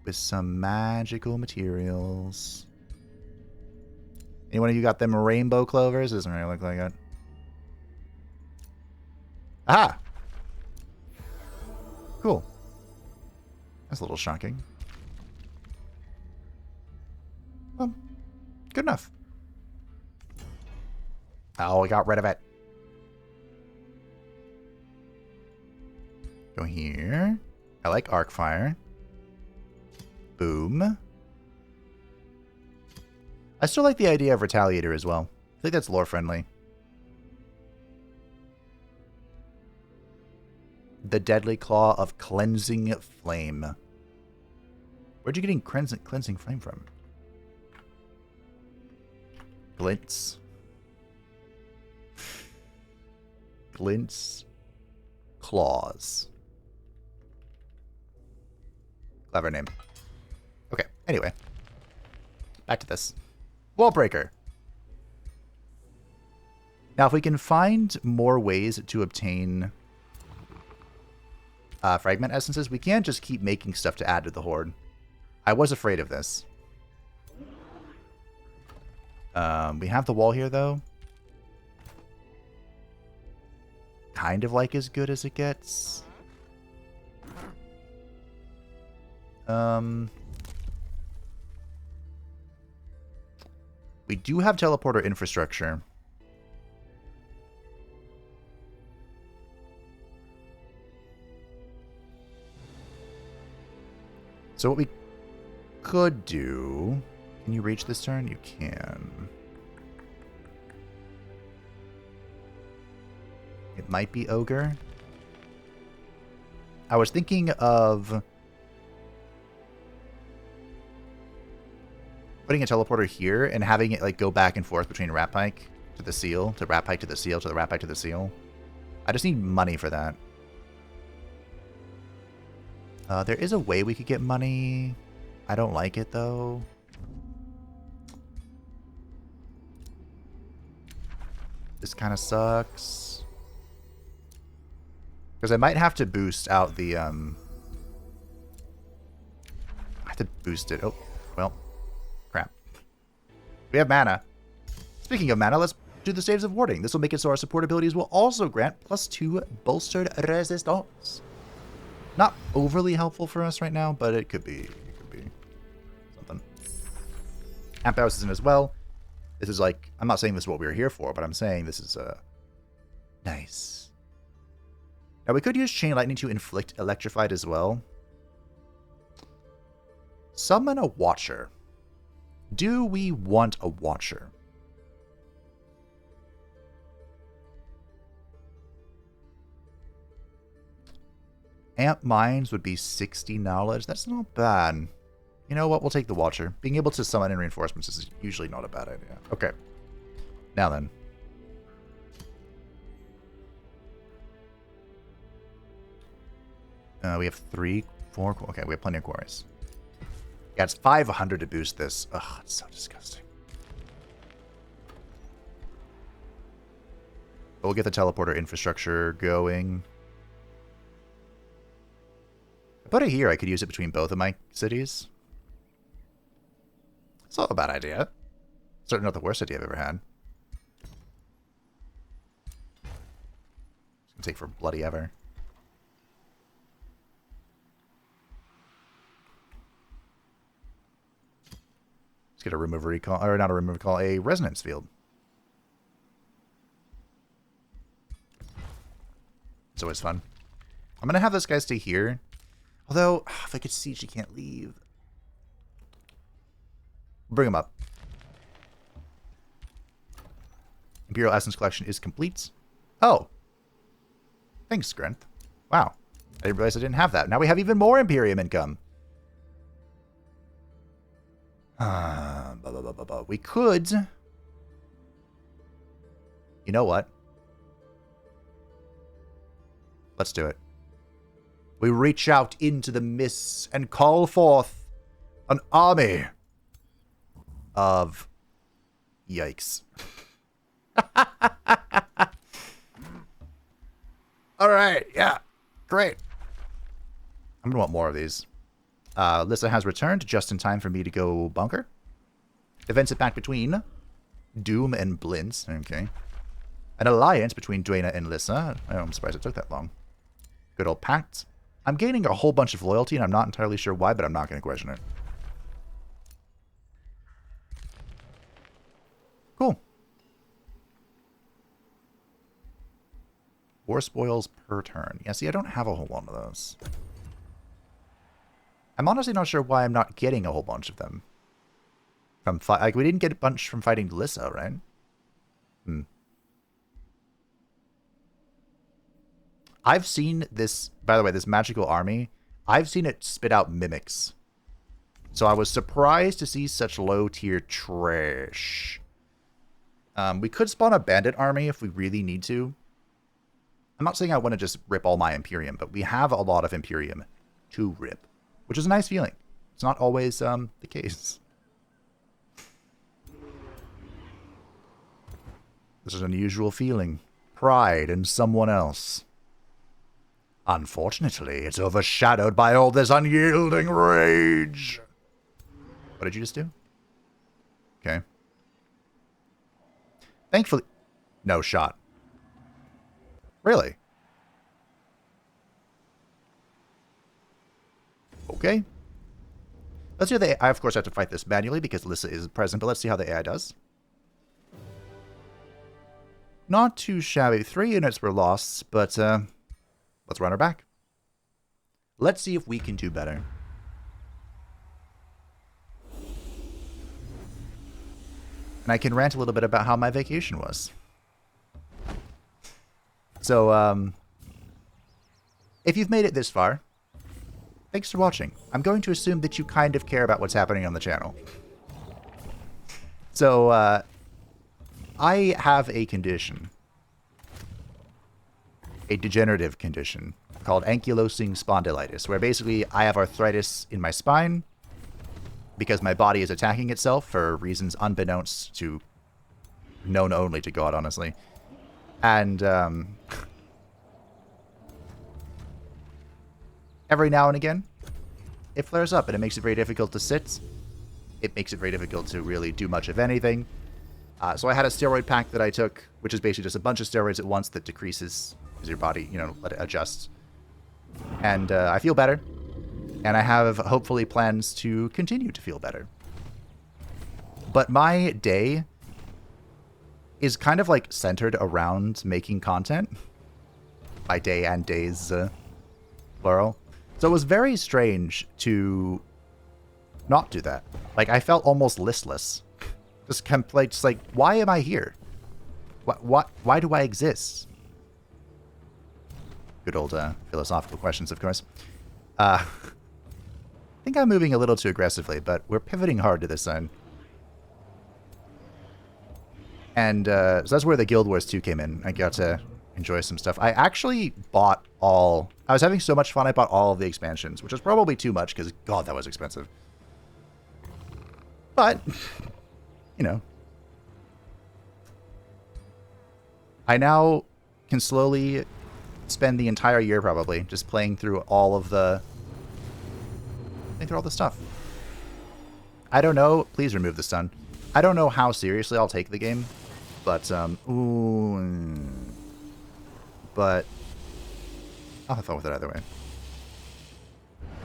with some magical materials. Anyone of you got them rainbow clovers? Doesn't really look like it. Aha! Cool. That's a little shocking. Well, good enough. Oh, we got rid of it. Go here. I like arc fire. Boom. I still like the idea of Retaliator as well. I think that's lore friendly. The Deadly Claw of Cleansing Flame. Where'd you getting Cleansing Flame from? Glint's. Glint's Claws. Clever name. Okay, anyway. Back to this. Wallbreaker. Now, if we can find more ways to obtain fragment essences, we can't just keep making stuff to add to the horde. I was afraid of this. We have the wall here, though. Kind of like as good as it gets. We do have teleporter infrastructure. So what we could do... Can you reach this turn? You can. It might be Ogre. I was thinking of putting a teleporter here and having it like go back and forth between Rat Pike to the Seal, to Rat Pike to the Seal, to the Rat Pike to the Seal. I just need money for that. There is a way we could get money. I don't like it though. This kind of sucks. Because I might have to boost out the, I have to boost it. Oh, well, crap. We have mana. Speaking of mana, let's do the Staves of Warding. This will make it so our support abilities will also grant +2 bolstered resistance. Not overly helpful for us right now, but it could be. It could be something. Amp House is in as well. This is like, I'm not saying this is what we were here for, but I'm saying this is nice. Now we could use Chain Lightning to inflict Electrified as well. Summon a Watcher. Do we want a Watcher? Amp Minds would be 60 knowledge. That's not bad. You know what? We'll take the Watcher. Being able to summon in reinforcements is usually not a bad idea. Okay. Now then. We have 3, 4... Okay, we have plenty of quarries. Yeah, it's 500 to boost this. Ugh, it's so disgusting. But we'll get the teleporter infrastructure going. I put it here. I could use it between both of my cities. It's not a bad idea. Certainly not the worst idea I've ever had. It's gonna take for bloody ever. Let's get a remove recall, or not a remove recall, a resonance field. It's always fun. I'm gonna have this guy stay here. Although, if I could see, she can't leave. Bring him up. Imperial Essence Collection is complete. Oh. Thanks, Glint. Wow. I didn't realize I didn't have that. Now we have even more Imperium income. We could... You know what? Let's do it. We reach out into the mists and call forth an army of... Yikes. Alright, yeah. Great. I'm gonna want more of these. Lyssa has returned just in time for me to go bunker. Events it back between Doom and Glint. Okay. An alliance between Dwayna and Lyssa. Oh, I'm surprised it took that long. Good old pact. I'm gaining a whole bunch of loyalty, and I'm not entirely sure why, but I'm not going to question it. Cool. War spoils per turn. Yeah, see, I don't have a whole lot of those. I'm honestly not sure why I'm not getting a whole bunch of them. Like, we didn't get a bunch from fighting Lyssa, right? I've seen this, by the way, this magical army, I've seen it spit out mimics. So I was surprised to see such low-tier trash. We could spawn a bandit army if we really need to. I'm not saying I want to just rip all my Imperium, but we have a lot of Imperium to rip, which is a nice feeling. It's not always the case. This is an unusual feeling. Pride in someone else. Unfortunately, it's overshadowed by all this unyielding rage. What did you just do? Okay. Thankfully... No shot. Really? Okay. Let's see how the AI... I, of course, have to fight this manually because Lyssa is present, but let's see how the AI does. Not too shabby. 3 units were lost, but... let's run her back. Let's see if we can do better. And I can rant a little bit about how my vacation was. So, if you've made it this far, thanks for watching. I'm going to assume that you kind of care about what's happening on the channel. So, I have a condition. A degenerative condition called ankylosing spondylitis, where basically I have arthritis in my spine because my body is attacking itself for reasons unbeknownst to, known only to God, honestly. And every now and again, it flares up and it makes it very difficult to sit. It makes it very difficult to really do much of anything. So I had a steroid pack that I took, which is basically just a bunch of steroids at once that decreases your body, you know, let it adjust. And I feel better. And I have, hopefully, plans to continue to feel better. But my day is kind of, like, centered around making content. By day and days, plural. So it was very strange to not do that. Like, I felt almost listless. Just like, why am I here? Why do I exist? Good old philosophical questions, of course. I think I'm moving a little too aggressively, but we're pivoting hard to this side. And so that's where the Guild Wars 2 came in. I got to enjoy some stuff. I actually bought all... I was having so much fun, I bought all of the expansions, which was probably too much, because, God, that was expensive. But, you know. I now can slowly... spend the entire year probably just playing through all of the stuff. I don't know. Please remove the sun. I don't know how seriously I'll take the game, but but I'll have fun with it either way.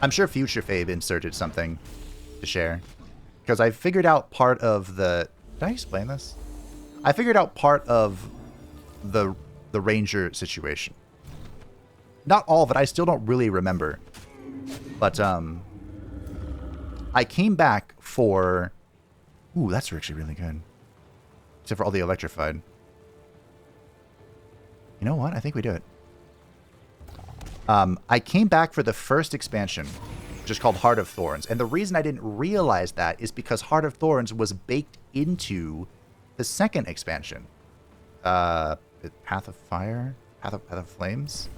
I'm sure future Fabe inserted something to share because I figured out part of the... Did I explain this? I figured out part of the ranger situation. Not all of it. I still don't really remember. But, I came back for... Ooh, that's actually really good. Except for all the electrified. You know what? I think we do it. I came back for the first expansion, which is called Heart of Thorns. And the reason I didn't realize that is because Heart of Thorns was baked into the second expansion. Path of Fire? Path of Flames?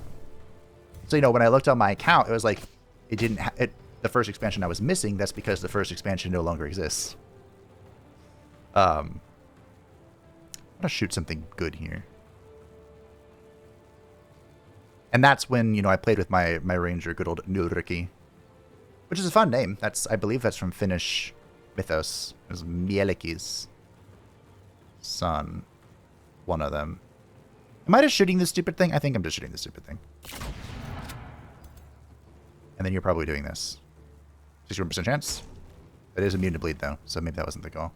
So, you know, when I looked on my account, it was like, it didn't the first expansion I was missing. That's because the first expansion no longer exists. I'm gonna shoot something good here. And that's when, you know, I played with my ranger, good old Nulriki, which is a fun name. I believe that's from Finnish mythos. It was Mieliki's son. One of them. Am I just shooting this stupid thing? I think I'm just shooting this stupid thing. And then you're probably doing this. 61% chance. It is immune to bleed, though, so maybe that wasn't the goal.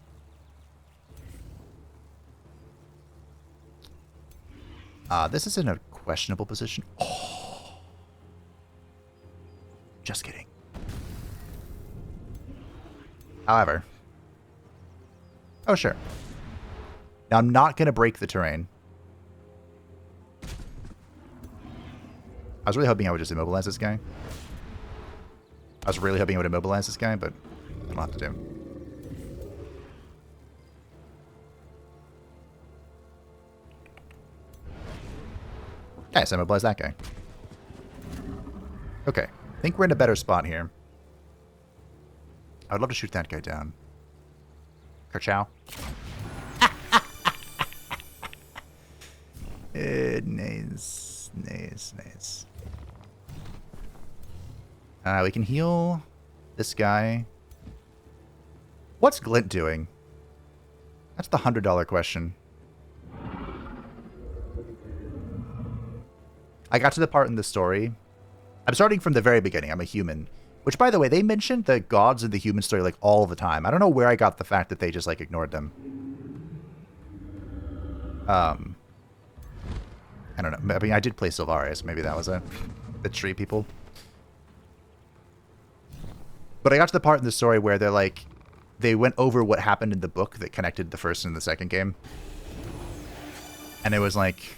This is in a questionable position. Oh. Just kidding. However. Oh, sure. Now, I'm not going to break the terrain. I was really hoping I would just immobilize this guy. I was really hoping I would immobilize this guy, but I don't have to do. Nice, I immobilize that guy. Okay, I think we're in a better spot here. I would love to shoot that guy down. Kerchow. Nice. We can heal this guy. What's Glint doing? That's the $100 question. I got to the part in the story. I'm starting from the very beginning. I'm a human. Which, by the way, they mentioned the gods in the human story, like, all the time. I don't know where I got the fact that they just, like, ignored them. I don't know. I mean, I did play Sylvaris. Maybe that was it. The tree people. But I got to the part in the story where they're like, they went over what happened in the book that connected the first and the second game. And it was like,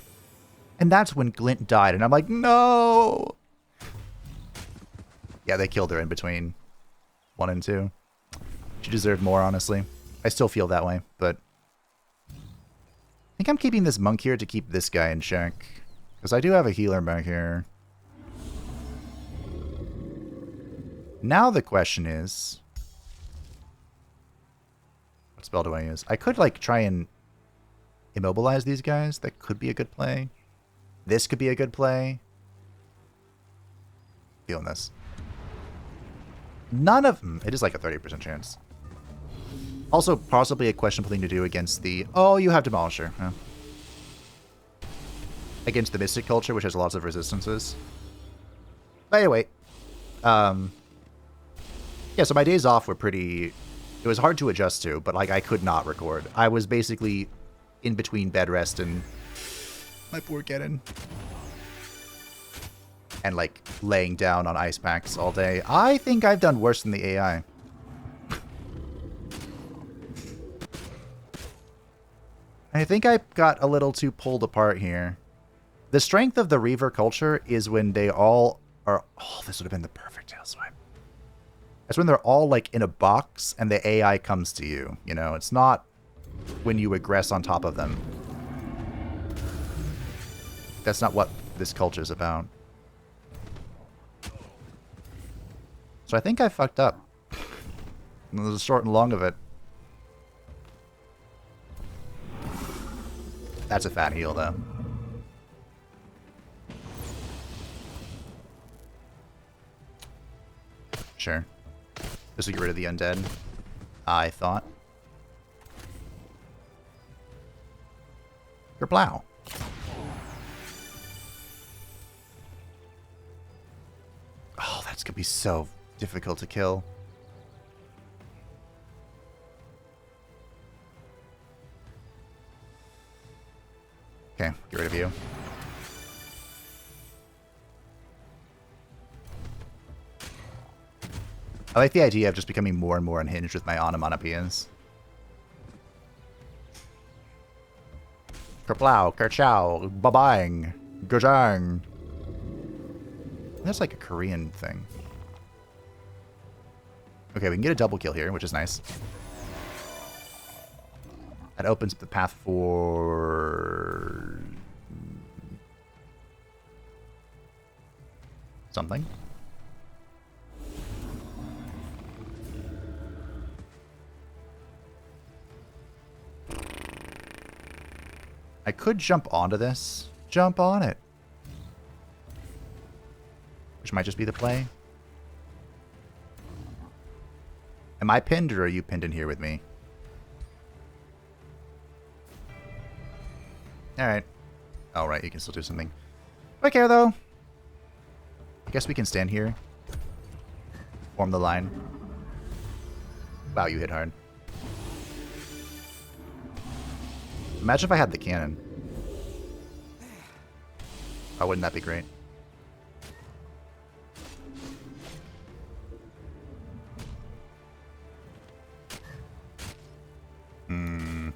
and that's when Glint died. And I'm like, no! Yeah, they killed her in between 1 and 2. She deserved more, honestly. I still feel that way, but I think I'm keeping this monk here to keep this guy in check. Because I do have a healer back here. Now the question is, what spell do I use? I could, like, try and immobilize these guys. That could be a good play. This could be a good play. Feeling this. None of them. It is like a 30% chance. Also, possibly a questionable thing to do against the... Oh, you have Demolisher. Yeah. Against the Mystic culture, which has lots of resistances. But anyway. Yeah, so my days off were pretty... It was hard to adjust to, but, like, I could not record. I was basically in between bed rest and... my poor Geddon. And, like, laying down on ice packs all day. I think I've done worse than the AI. I think I got a little too pulled apart here. The strength of the Reaver culture is when they all are... Oh, this would have been the perfect tail swipe. That's when they're all, like, in a box and the AI comes to you. You know, it's not when you aggress on top of them. That's not what this culture is about. So I think I fucked up. There's a short and long of it. That's a fat heal, though. Sure. Just to get rid of the undead, I thought. Kerplow. Oh, that's gonna be so difficult to kill. Okay, get rid of you. I like the idea of just becoming more and more unhinged with my onomatopoeias. Kerplow, kerchow, babang, gojang. That's like a Korean thing. Okay, we can get a double kill here, which is nice. That opens up the path for... something. I could jump onto this. Jump on it. Which might just be the play. Am I pinned or are you pinned in here with me? Alright. Alright, you can still do something. Quick air though. I guess we can stand here. Form the line. Wow, you hit hard. Imagine if I had the cannon. Oh, wouldn't that be great? Hmm.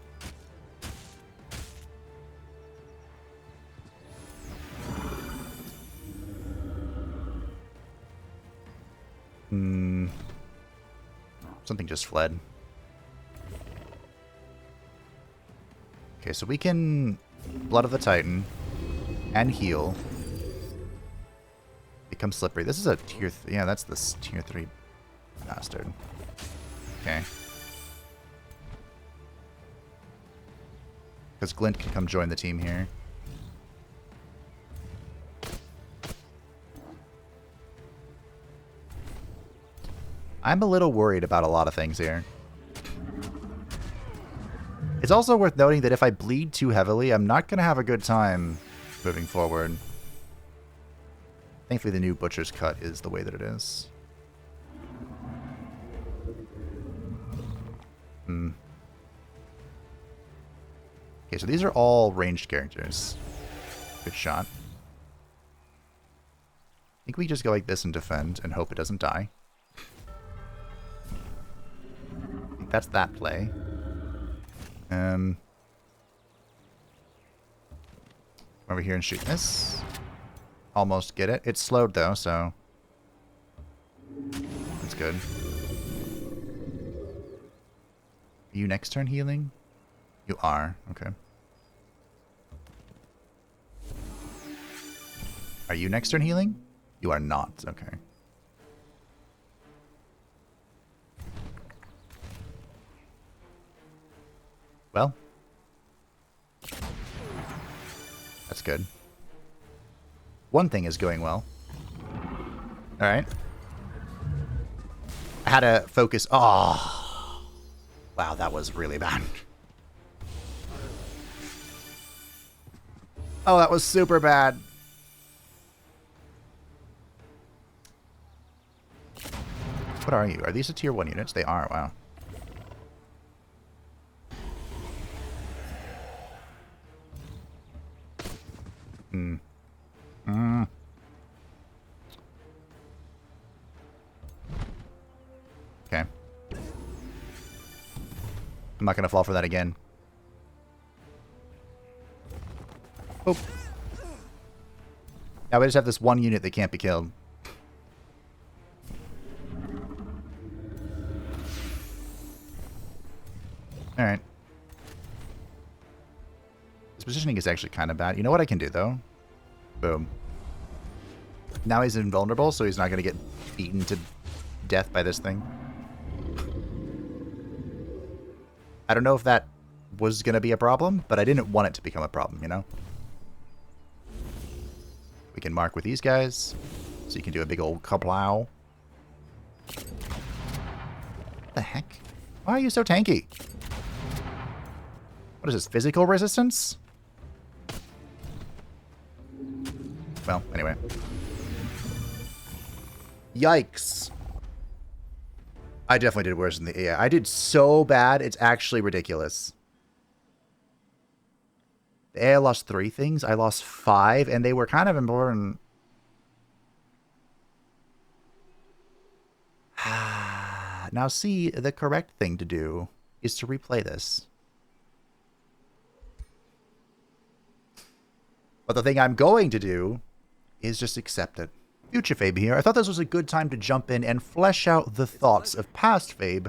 Hmm. Something just fled. Okay, so we can Blood of the Titan and heal. Become slippery. This is a tier... yeah, that's this tier 3 bastard. Okay. Because Glint can come join the team here. I'm a little worried about a lot of things here. It's also worth noting that if I bleed too heavily, I'm not going to have a good time moving forward. Thankfully, the new Butcher's Cut is the way that it is. Okay, so these are all ranged characters. Good shot. I think we just go like this and defend and hope it doesn't die. I think that's that play. Over here and shoot this. Almost get it. It's slowed though, so that's good. Are you next turn healing? You are. Okay. Are you next turn healing? You are not. Okay. Well. That's good. One thing is going well. Alright. I had to focus. Oh. Wow, that was really bad. Oh, that was super bad. What are you? Are these the tier 1 units? They are. Wow. Okay. I'm not going to fall for that again. Oh. Now we just have this one unit that can't be killed. Alright. This positioning is actually kind of bad. You know what I can do, though? Boom. Now he's invulnerable, so he's not going to get beaten to death by this thing. I don't know if that was going to be a problem, but I didn't want it to become a problem, you know? We can mark with these guys, so you can do a big old kablow. What the heck? Why are you so tanky? What is this, physical resistance? Well, anyway. Yikes. I definitely did worse than the AI. I did so bad, it's actually ridiculous. The AI lost 3 things, I lost 5, and they were kind of important. Now see, the correct thing to do is to replay this. But the thing I'm going to do is just accept it. Future Fabe here. I thought this was a good time to jump in and flesh out the thoughts of past Fabe,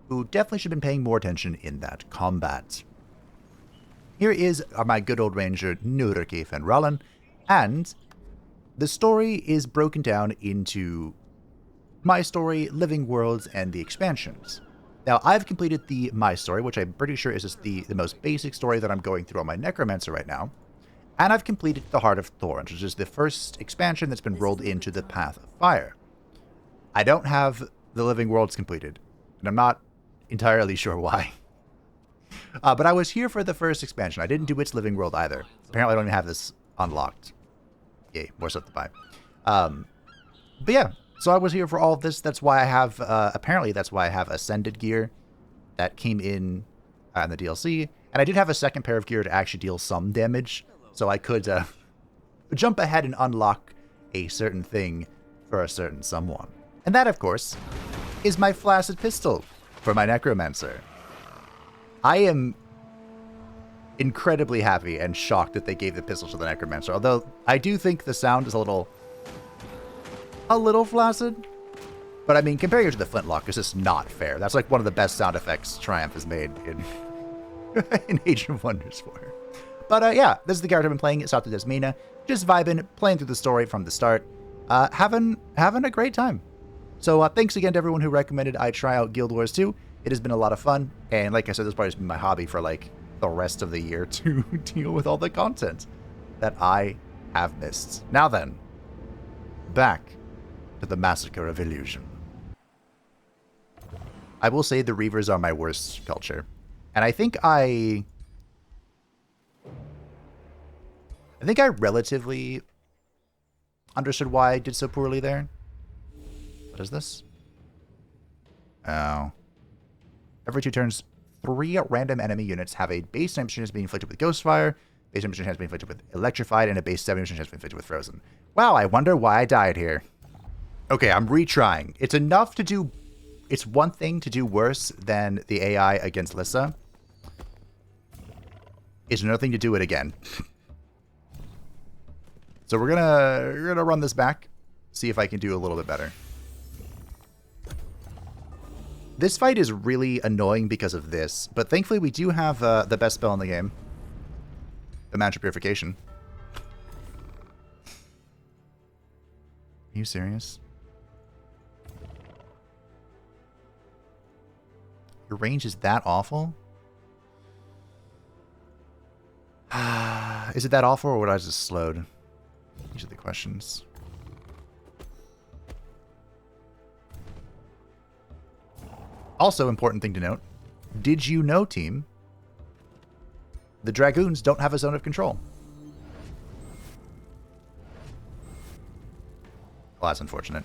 who definitely should have been paying more attention in that combat. Here is my good old ranger, Nurki van Rallen, and the story is broken down into My Story, Living Worlds, and the expansions. Now, I've completed the My Story, which I'm pretty sure is just the most basic story that I'm going through on my Necromancer right now. And I've completed the Heart of Thorns, which is the first expansion that's been rolled into the Path of Fire. I don't have the Living Worlds completed, and I'm not entirely sure why. But I was here for the first expansion. I didn't do its Living World either. Apparently I don't even have this unlocked. Yay, more stuff to buy. But yeah, so I was here for all of this. That's why I have, apparently that's why I have Ascended gear that came in the DLC. And I did have a second pair of gear to actually deal some damage. So I could jump ahead and unlock a certain thing for a certain someone. And that, of course, is my Flaccid Pistol for my Necromancer. I am incredibly happy and shocked that they gave the pistol to the Necromancer, although I do think the sound is a little flaccid. But I mean, comparing it to the Flintlock, it's just not fair. That's like one of the best sound effects Triumph has made in, in Age of Wonders 4. But yeah, this is the character I've been playing, South of Desmina, just vibing, playing through the story from the start, having a great time. So thanks again to everyone who recommended I try out Guild Wars 2. It has been a lot of fun, and like I said, this probably has been my hobby for like the rest of the year to deal with all the content that I have missed. Now then, back to the Massacre of Illusion. I will say the Reavers are my worst culture, and I think I relatively understood why I did so poorly there. What is this? Oh. Every 2 turns, 3 random enemy units have a base 9% chance of being inflicted with Ghostfire, base 9% chance of being inflicted with Electrified, and a base 7% chance of being inflicted with Frozen. Wow, I wonder why I died here. Okay, I'm retrying. It's enough to do... It's one thing to do worse than the AI against Lyssa. It's another thing to do it again. So we're gonna run this back, see if I can do a little bit better. This fight is really annoying because of this, but thankfully we do have the best spell in the game, the Magic Purification. Are you serious? Your range is that awful? Is it that awful, or was I just slowed? These are the questions. Also, important thing to note. Did you know, team, the Dragoons don't have a zone of control? Well, that's unfortunate.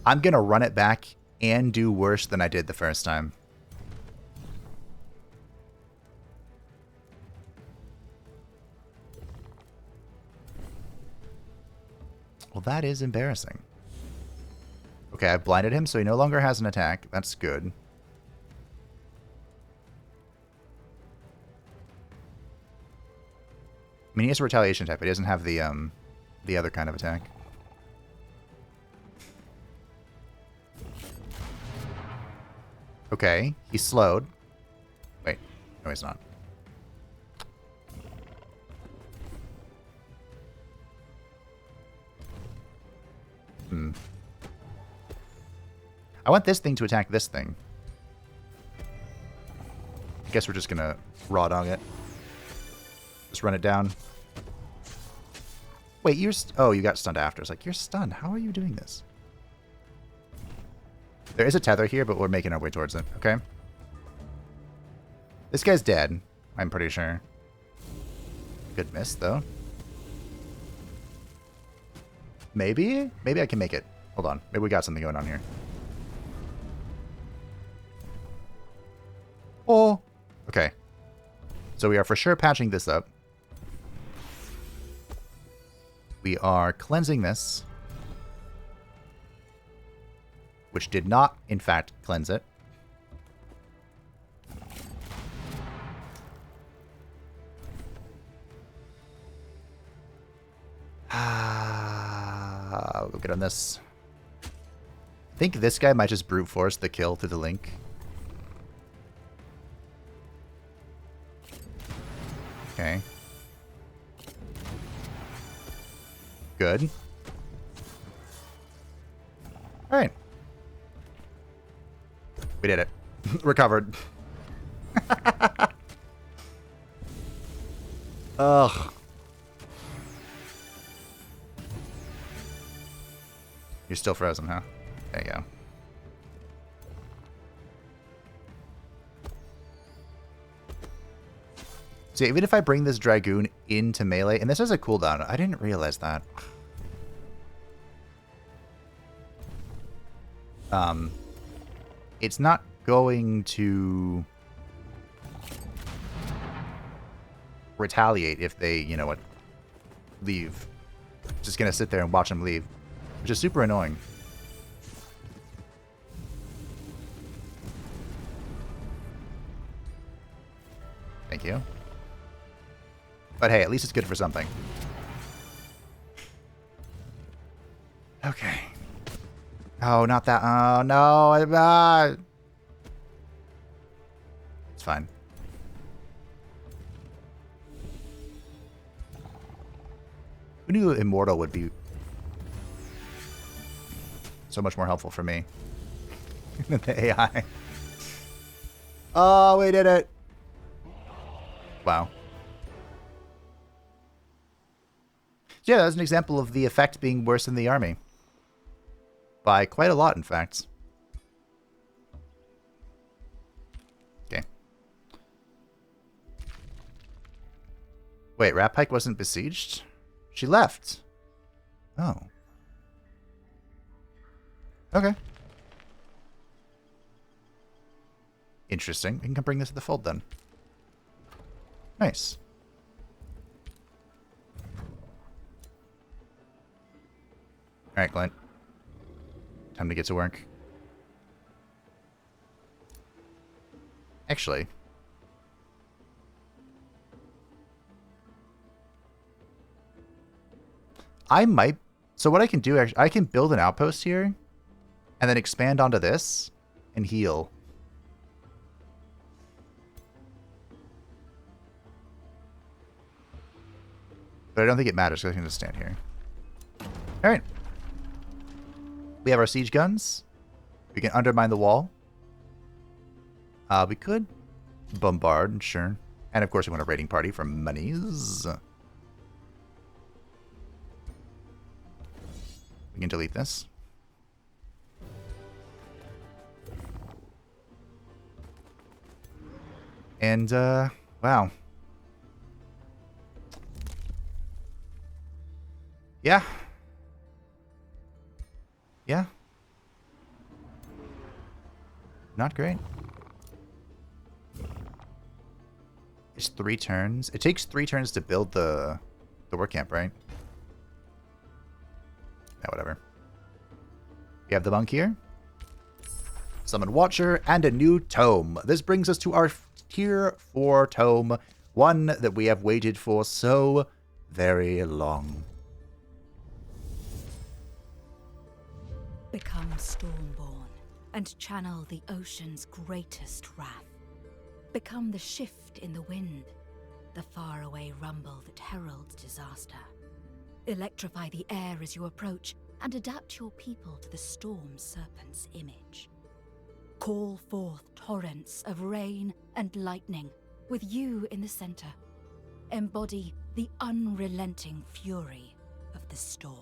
I'm gonna run it back and do worse than I did the first time. Well, that is embarrassing. Okay, I've blinded him, so he no longer has an attack. That's good. I mean, he has a retaliation attack, but he doesn't have the other kind of attack. Okay, he's slowed. Wait, no, he's not. I want this thing to attack this thing. I guess we're just gonna raw dog it. Just run it down. Wait, you're... Oh, you got stunned after. It's like, you're stunned. How are you doing this? There is a tether here, but we're making our way towards it. Okay. This guy's dead, I'm pretty sure. Good miss, though. Maybe? Maybe I can make it. Hold on. Maybe we got something going on here. Oh. Okay. So we are for sure patching this up. We are cleansing this, which did not, in fact, cleanse it. Go good on this. I think this guy might just brute force the kill to the link. Okay. Good. Alright. We did it. Recovered. Ugh. You're still frozen, huh? There you go. So even if I bring this Dragoon into melee, and this has a cooldown, I didn't realize that. It's not going to retaliate if they, you know what, leave. Just gonna sit there and watch them leave, which is super annoying. Thank you. But hey, at least it's good for something. Okay. Oh, not that. Oh, no. It's fine. Who knew Immortal would be so much more helpful for me than the AI? Oh, we did it. Wow. Yeah, that's an example of the effect being worse than the army. By quite a lot, in fact. Okay. Wait, Rat Pike wasn't besieged? She left. Oh. Okay. Interesting. We can come bring this to the fold then. Nice. Alright, Glint. Time to get to work. Actually. I might... So what I can do, actually, I can build an outpost here, and then expand onto this, and heal. But I don't think it matters, because I can just stand here. Alright. We have our siege guns. We can undermine the wall. We could bombard, sure. And of course we want a raiding party for monies. We can delete this. And, wow. Yeah. Yeah. Not great. It's 3 turns. It takes 3 turns to build the work camp, right? Yeah, whatever. We have the monk here. Summon Watcher and a new tome. This brings us to our tier 4 tome. One that we have waited for so very long. Become Stormborn and channel the ocean's greatest wrath. Become the shift in the wind, the faraway rumble that heralds disaster. Electrify the air as you approach and adapt your people to the storm serpent's image. Call forth torrents of rain and lightning with you in the center. Embody the unrelenting fury of the storm.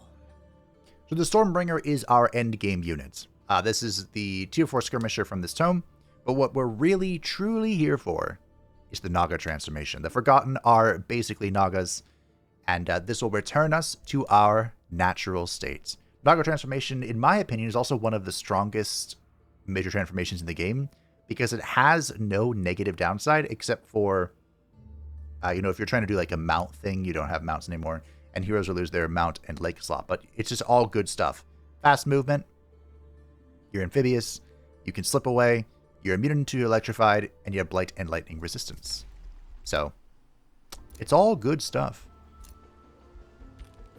So the Stormbringer is our endgame unit. This is the tier 4 skirmisher from this tome, but what we're really, truly here for is the Naga transformation. The Forgotten are basically Nagas, and this will return us to our natural state. Naga transformation, in my opinion, is also one of the strongest major transformations in the game, because it has no negative downside, except for, you know, if you're trying to do like a mount thing, you don't have mounts anymore. And heroes will lose their mount and lake slot. But it's just all good stuff. Fast movement. You're amphibious. You can slip away. You're immune to electrified. And you have blight and lightning resistance. So, it's all good stuff.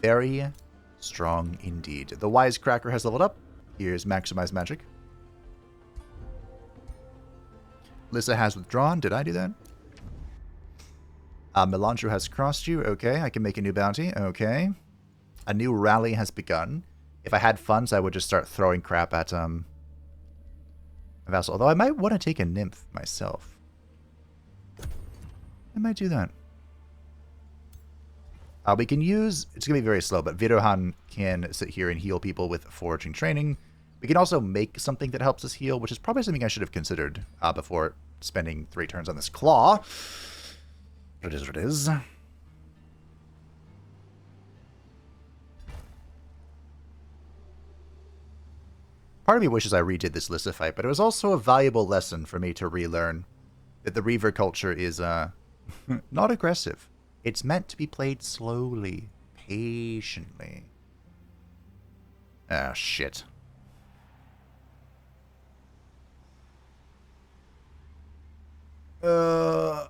Very Strong indeed. The Wisecracker has leveled up. Here's Maximize Magic. Lyssa has withdrawn. Did I do that? Melandro has crossed you. Okay, I can make a new bounty. Okay. A new rally has begun. If I had funds, I would just start throwing crap at a vassal. Although I might want to take a nymph myself. I might do that. We can use... It's going to be very slow, but Virohan can sit here and heal people with foraging training. We can also make something that helps us heal, which is probably something I should have considered before spending 3 turns on this claw. But it is what it is. Part of me wishes I redid this Lyssa fight, but it was also a valuable lesson for me to relearn that the Reaver culture is not aggressive. It's meant to be played slowly, patiently. Ah, shit. I'm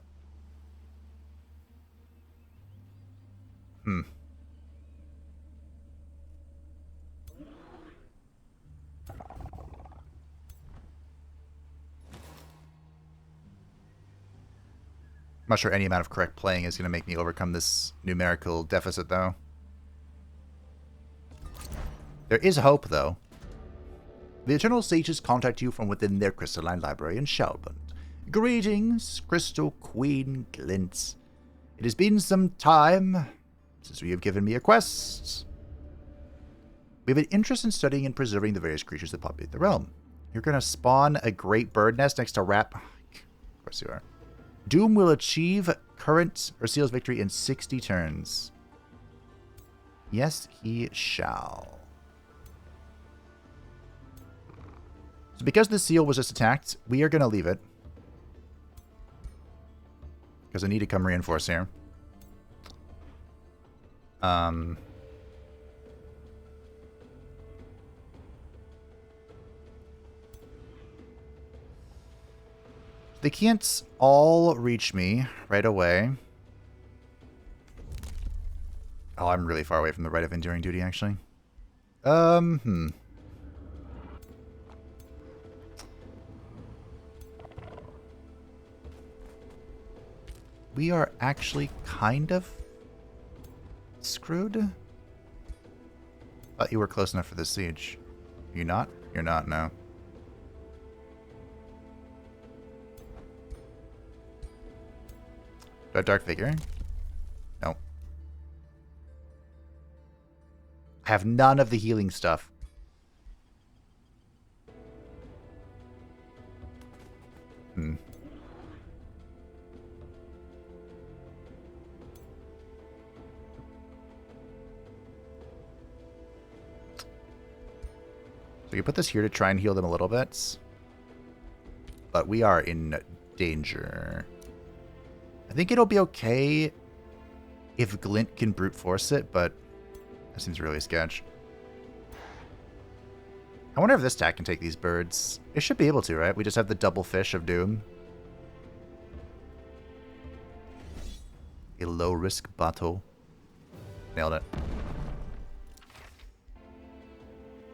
not sure any amount of correct playing is going to make me overcome this numerical deficit, though. There is hope, though. The Eternal Sages contact you from within their crystalline library in Shalbund. Greetings, Crystal Queen Glint. It has been some time since you have given me a quest. We have an interest in studying and preserving the various creatures that populate the realm. You're going to spawn a great bird nest next to Of course you are. Doom will achieve current or seal's victory in 60 turns. Yes, he shall. So because the seal was just attacked, we are going to leave it. Because I need to come reinforce here. They can't all reach me right away. Oh, I'm really far away from the Rite of Enduring Duty, actually. We are actually kind of screwed. Thought you were close enough for the siege. Are you not? You're not, no. Do I have Dark Figure? No. I have none of the healing stuff. So you put this here to try and heal them a little bit. But we are in danger. I think it'll be okay if Glint can brute force it, but that seems really sketch. I wonder if this attack can take these birds. It should be able to, right? We just have the double fish of doom. A low-risk battle. Nailed it.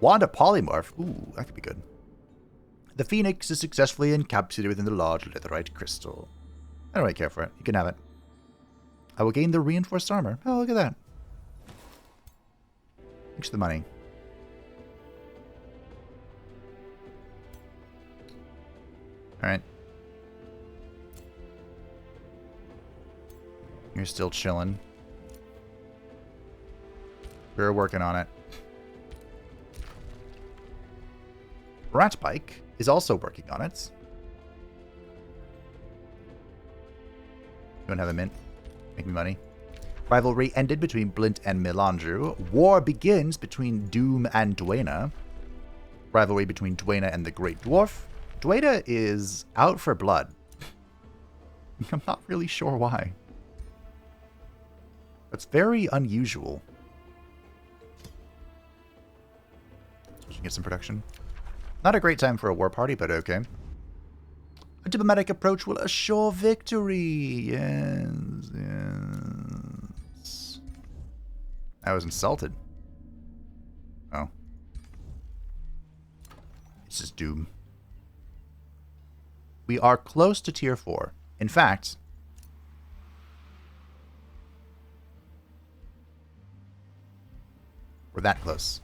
Wand of Polymorph. Ooh, that could be good. The Phoenix is successfully encapsulated within the large Litherite crystal. I don't really care for it. You can have it. I will gain the reinforced armor. Oh, look at that. Thanks for the money. Alright. You're still chilling. We're working on it. Ratbike is also working on it. Don't have a mint. Make me money. Rivalry ended between Blint and Melandru. War begins between Doom and Dwayna. Rivalry between Dwayna and the Great Dwarf. Dwayna is out for blood. I'm not really sure why. That's very unusual. We can get some production. Not a great time for a war party, but okay. A diplomatic approach will assure victory. Yes, yes. I was insulted. Oh. This is doom. We are close to tier 4. In fact, we're that close.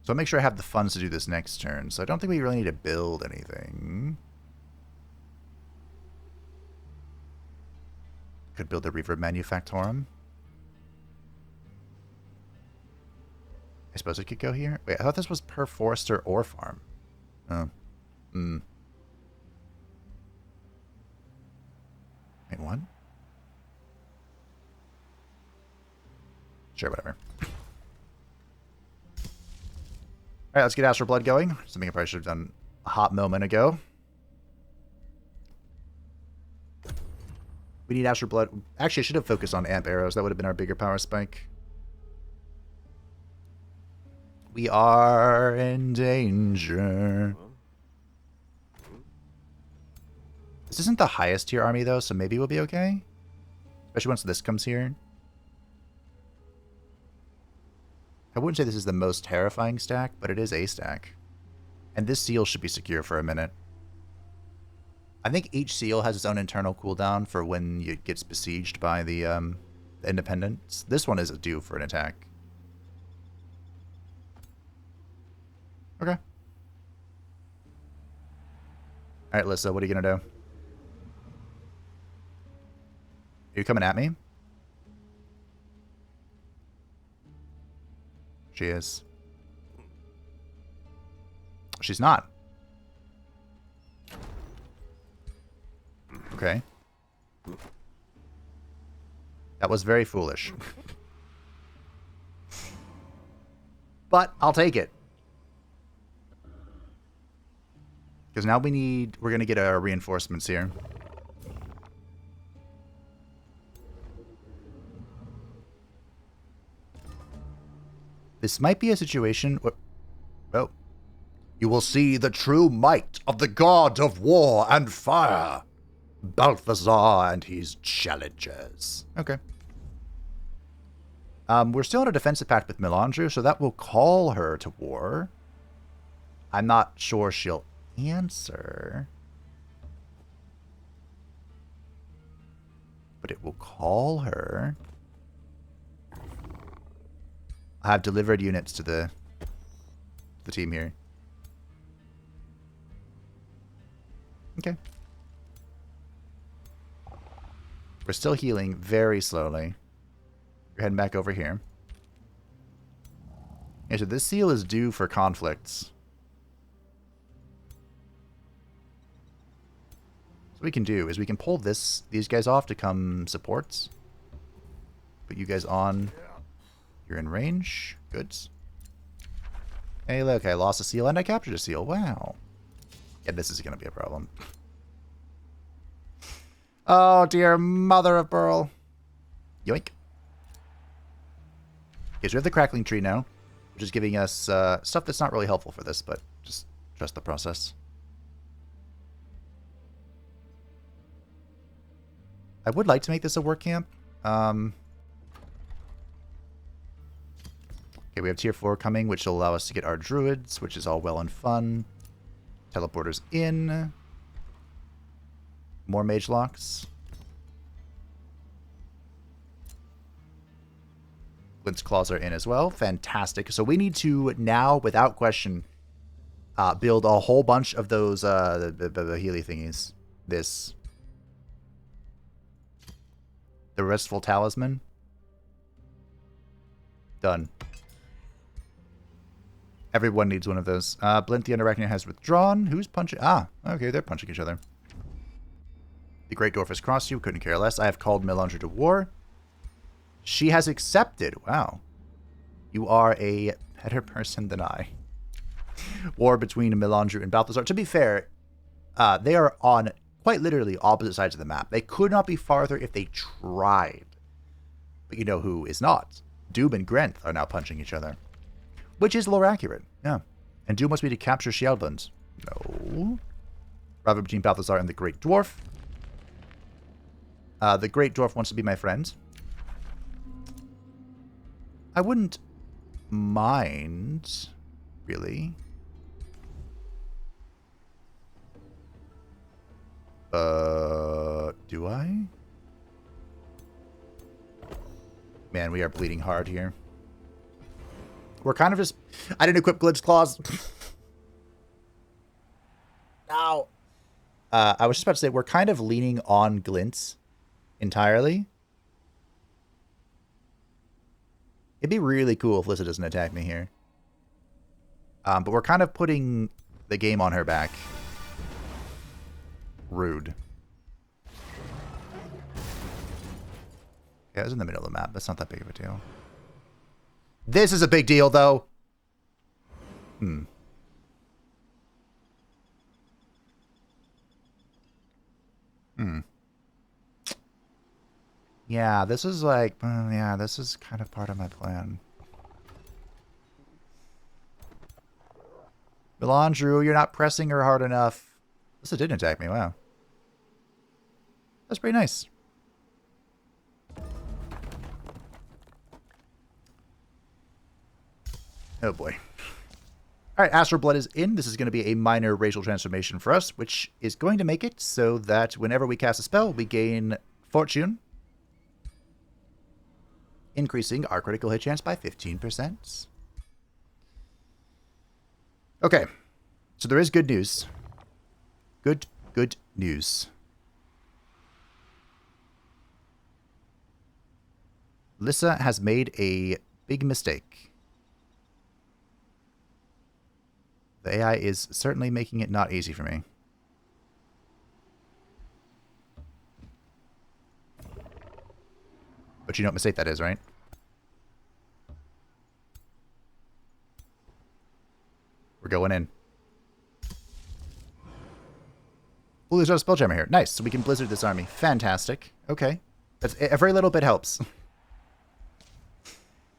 So I'll make sure I have the funds to do this next turn. So I don't think we really need to build anything. Could build a Reaver Manufactorum. I suppose it could go here. Wait, I thought this was per forester or farm. Oh. Wait, what? Sure, whatever. Alright, let's get Astral Blood going. Something I probably should have done a hot moment ago. We need Astral Blood. Actually, I should have focused on Amp Arrows. That would have been our bigger power spike. We are in danger. This isn't the highest tier army, though, so maybe we'll be okay. Especially once this comes here. I wouldn't say this is the most terrifying stack, but it is a stack. And this seal should be secure for a minute. I think each seal has its own internal cooldown for when it gets besieged by the independents. This one is due for an attack. Okay. Alright, Lyssa, what are you going to do? Are you coming at me? She is. She's not. Okay. That was very foolish. But I'll take it. Because now we're going to get our reinforcements here. This might be a situation... Oh. You will see the true might of the god of war and fire, Balthazar and his challengers. Okay. We're still in a defensive pact with Melandru, so that will call her to war. I'm not sure she'll answer. But it will call her. I have delivered units to the team here. Okay. We're still healing very slowly. We're heading back over here. Okay, so this seal is due for conflicts. So what we can do is we can pull these guys off to come supports. Put you guys on. You're in range. Good. Hey, look, I lost a seal and I captured a seal. Wow. Yeah, this is going to be a problem. Oh, dear mother of pearl. Yoink. Okay, so we have the Crackling Tree now, which is giving us stuff that's not really helpful for this, but just trust the process. I would like to make this a work camp. Okay, we have tier 4 coming, which will allow us to get our druids, which is all well and fun. Teleporters in. More mage locks. Glint's claws are in as well. Fantastic. So we need to now, without question, build a whole bunch of those the Healy thingies. This. The Restful Talisman. Done. Everyone needs one of those. Glint the Underarachnia has withdrawn. Who's punching? Ah, okay, they're punching each other. The Great Dwarf has crossed you. Couldn't care less. I have called Melandru to war. She has accepted. Wow. You are a better person than I. War between Melandru and Balthazar. To be fair, they are on quite literally opposite sides of the map. They could not be farther if they tried. But you know who is not? Doom and Glint are now punching each other. Which is lore accurate. Yeah. And Doom wants me to capture Sheldlands. No. Rivalry between Balthazar and the Great Dwarf. The Great Dwarf wants to be my friend. I wouldn't mind, really. Do I? Man, we are bleeding hard here. We're kind of just... I didn't equip Glint's Claws. No. I was just about to say, we're kind of leaning on Glint's entirely. It'd be really cool if Lyssa doesn't attack me here. But we're kind of putting the game on her back. Rude. Yeah, it was in the middle of the map. That's not that big of a deal. This is a big deal, though. Yeah, this is like... yeah, this is kind of part of my plan. Melandrew, you're not pressing her hard enough. This didn't attack me, wow. That's pretty nice. Oh boy. Alright, Astral Blood is in. This is going to be a minor racial transformation for us, which is going to make it so that whenever we cast a spell, we gain Fortune, increasing our critical hit chance by 15%. Okay, so there is good news. Good news. Lyssa has made a big mistake. The AI is certainly making it not easy for me. But you know what mistake that is, right? We're going in. Oh, there's no Spelljammer here. Nice, so we can Blizzard this army. Fantastic. Okay. That's, a very little bit helps.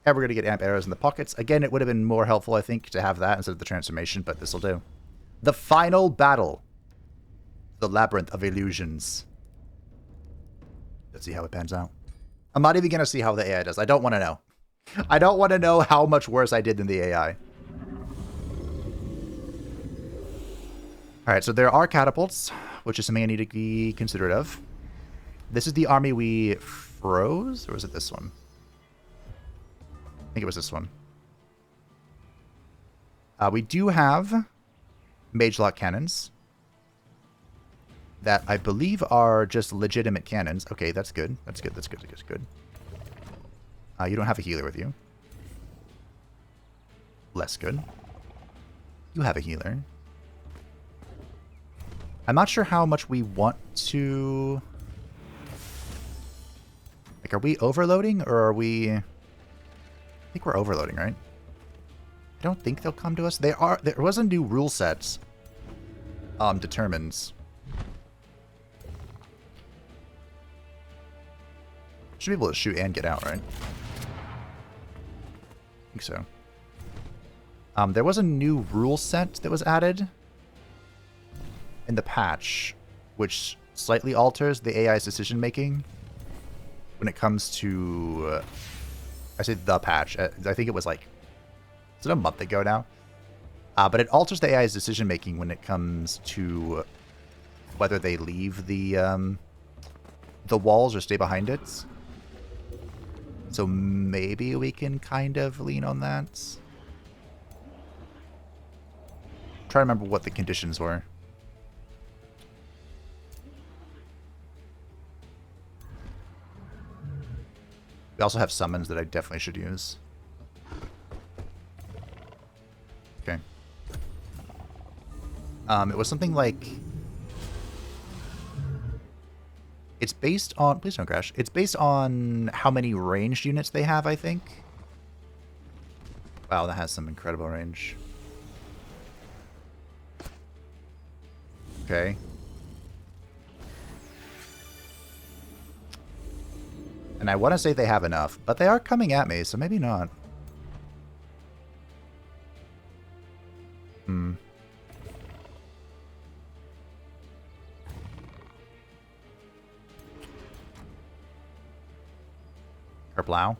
And we're going to get amp arrows in the pockets. Again, it would have been more helpful, I think, to have that instead of the transformation, but this will do. The final battle. The Labyrinth of Illusions. Let's see how it pans out. I'm not even going to see how the AI does. I don't want to know. I don't want to know how much worse I did than the AI. Alright, so there are catapults, which is something I need to be considerate of. This is the army we froze? Or was it this one? I think it was this one. We do have Mage Lock cannons that I believe are just legitimate cannons. Okay, that's good. That's good. That's good. That's good. You don't have a healer with you. Less good. You have a healer. I'm not sure how much we want to... Like, are we overloading or are we... I think we're overloading, right? I don't think they'll come to us. There was a new rule set. Determines. Should be able to shoot and get out, right? I think so. There was a new rule set that was added in the patch, which slightly alters the AI's decision making when it comes to... I say the patch. I think it was like... Is it a month ago now? But it alters the AI's decision making when it comes to whether they leave the walls or stay behind it. So maybe we can kind of lean on that. Try to remember what the conditions were. We also have summons that I definitely should use. Okay. It was something like... It's based on... Please don't crash. It's based on how many ranged units they have, I think. Wow, that has some incredible range. Okay. And I want to say they have enough, but they are coming at me, so maybe not. Kerplow.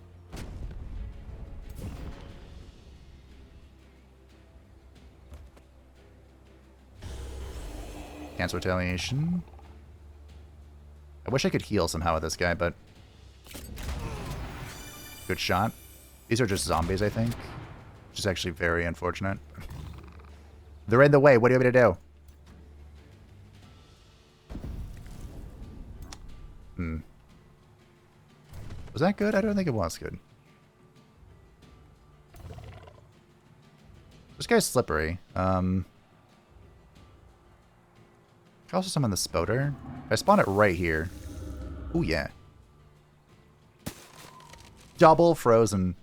Cancel retaliation. I wish I could heal somehow with this guy, but... Good shot. These are just zombies, I think. Which is actually very unfortunate. They're in the way. What do you want me to do? Was that good? I don't think it was good. This guy's slippery. I also summon the Spoder. I spawn it right here. Oh yeah. Double frozen.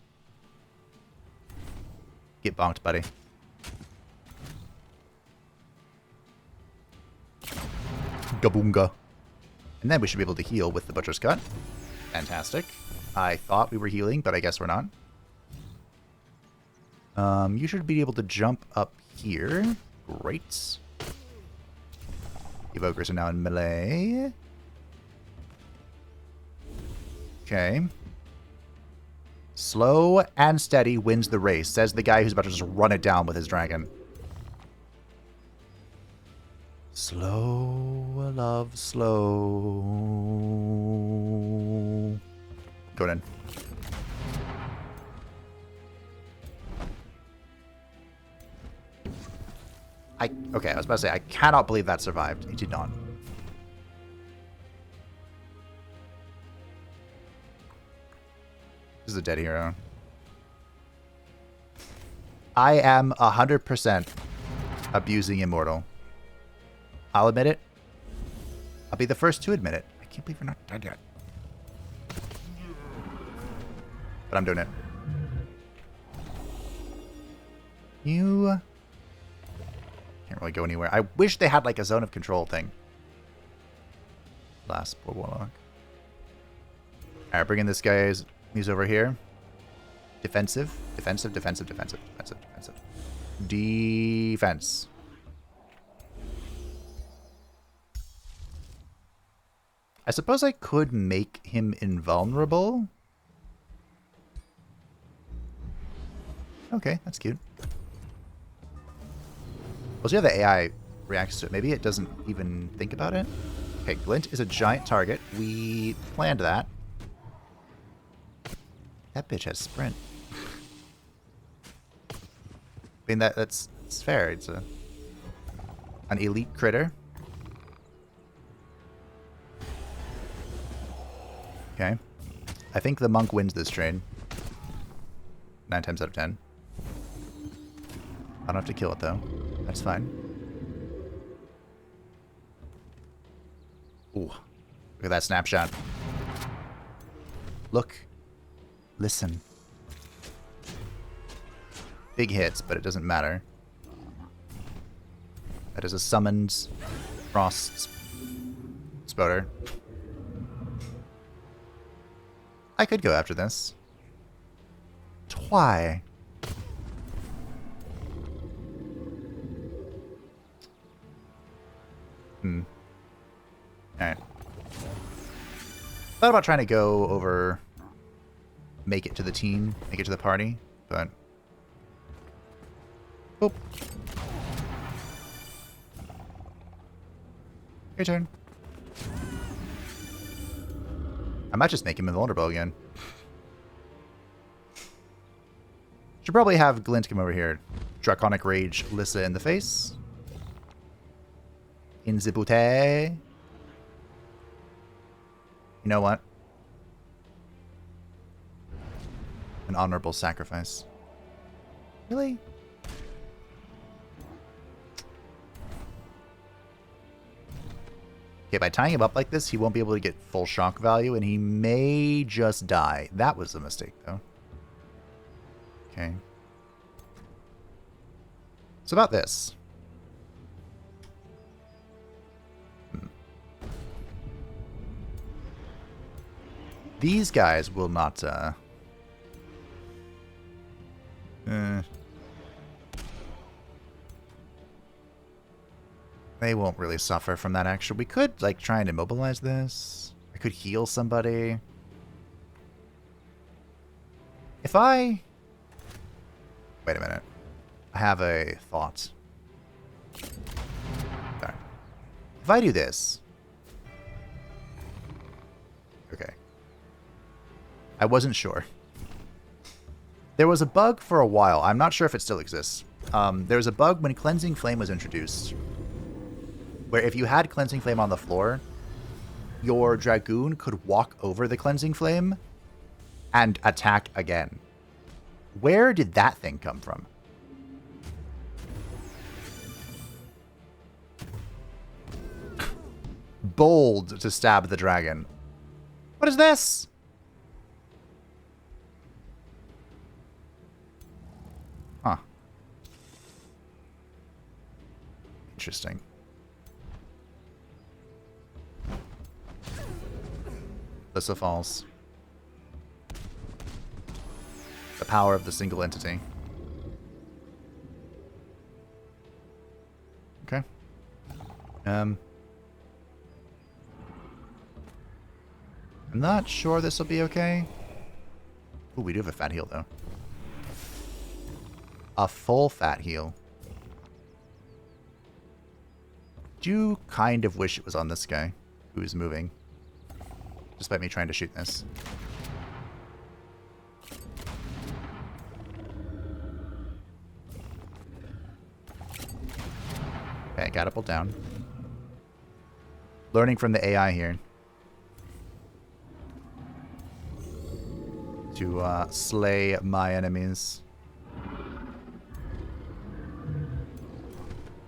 Get bonked, buddy. Gaboonga. And then we should be able to heal with the Butcher's Cut. Fantastic. I thought we were healing, but I guess we're not. You should be able to jump up here. Great. Evokers are now in melee. Okay. Slow and steady wins the race, says the guy who's about to just run it down with his dragon. Slow, love, slow. Go in. Okay, I was about to say, I cannot believe that survived. It did not. This is a dead hero. I am 100% abusing Immortal. I'll admit it. I'll be the first to admit it. I can't believe we're not dead yet. But I'm doing it. You... Can't really go anywhere. I wish they had like a zone of control thing. Last poor Warlock. Alright, bringing this guy's... He's over here. Defensive. Defensive, defensive, defensive, defensive, defensive. Defense. I suppose I could make him invulnerable. Okay, that's cute. We'll see how the AI reacts to it. Maybe it doesn't even think about it. Okay, Glint is a giant target. We planned that. That bitch has sprint. I mean, that's fair. It's an elite critter. Okay. I think the monk wins this trade. 9 times out of 10. I don't have to kill it, though. That's fine. Ooh. Look at that snapshot. Look. Listen. Big hits, but it doesn't matter. That is a summoned Frost Spoder. I could go after this. Why? Alright. Thought about trying to go over... Make it to the team, make it to the party, but... Boop. Your turn. I might just make him invulnerable again. Should probably have Glint come over here. Draconic Rage Lyssa in the face. In the bouteille. You know what? An honorable sacrifice. Really? Okay, by tying him up like this, he won't be able to get full shock value, and he may just die. That was a mistake, though. Okay. It's about this. These guys will not, They won't really suffer from that action. We could, like, try and immobilize this. I could heal somebody. If I... Wait a minute. I have a thought. There. If I do this... Okay. I wasn't sure. There was a bug for a while. I'm not sure if it still exists. There was a bug when Cleansing Flame was introduced, where if you had Cleansing Flame on the floor, your Dragoon could walk over the Cleansing Flame and attack again. Where did that thing come from? Bold to stab the dragon. What is this? Huh. Interesting. Lyssa falls. The power of the single entity. Okay. I'm not sure this will be okay. Ooh, we do have a fat heal, though. A full fat heal. Do kind of wish it was on this guy who's moving. Despite me trying to shoot this. Okay, catapult down. Learning from the AI here. To slay my enemies.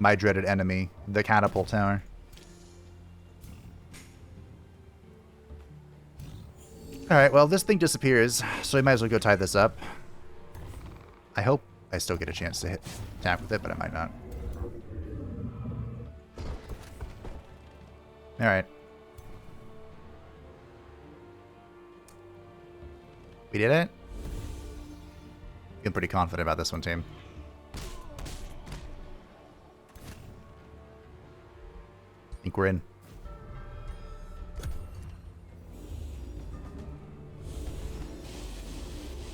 My dreaded enemy, the catapult tower. Alright, well, this thing disappears, so we might as well go tie this up. I hope I still get a chance to attack with it, but I might not. Alright. We did it? Feeling pretty confident about this one, team. I think we're in.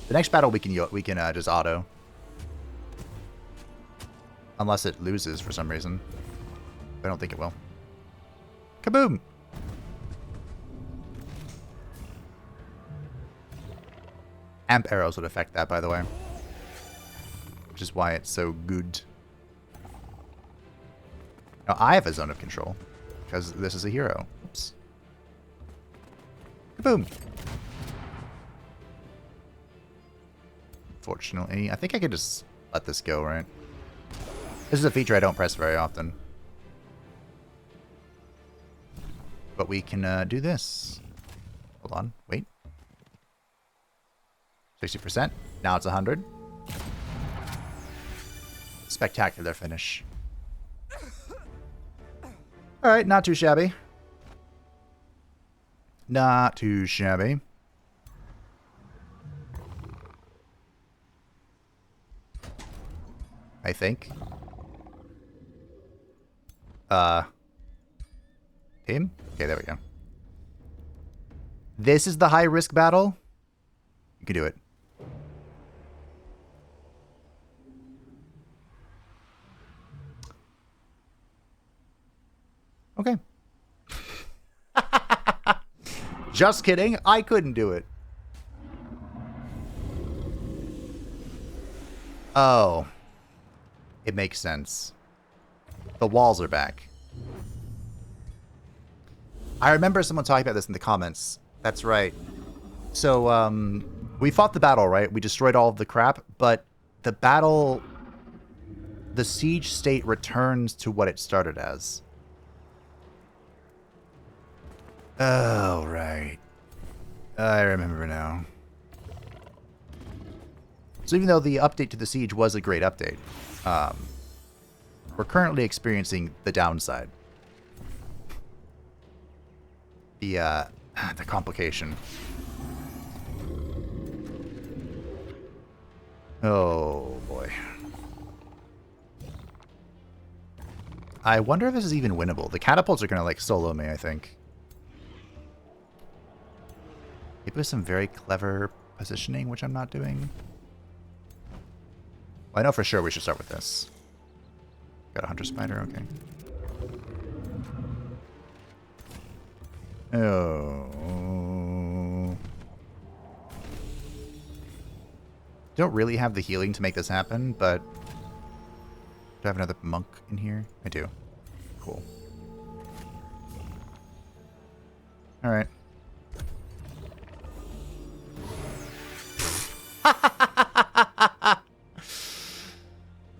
The next battle we can just auto. Unless it loses for some reason. I don't think it will. Kaboom! Amp arrows would affect that, by the way. Which is why it's so good. Now, I have a zone of control. Because this is a hero. Oops. Kaboom! Fortunately, I think I could just let this go, right? This is a feature I don't press very often. But we can do this. Hold on, wait. 60%. Now it's 100. Spectacular finish. Alright, not too shabby. Not too shabby. I think. Team? Okay, there we go. This is the high risk battle. You can do it. Okay. Just kidding. I couldn't do it. Oh. It makes sense. The walls are back. I remember someone talking about this in the comments. That's right. So, we fought the battle, right? We destroyed all of the crap, but the battle... The siege state returns to what it started as. Oh, right. I remember now. So even though the update to the siege was a great update, we're currently experiencing the downside. The complication. Oh, boy. I wonder if this is even winnable. The catapults are going to, like, solo me, I think. Maybe with some very clever positioning, which I'm not doing. Well, I know for sure we should start with this. Got a hunter spider, okay. Oh. Don't really have the healing to make this happen, but... Do I have another monk in here? I do. Cool. Alright.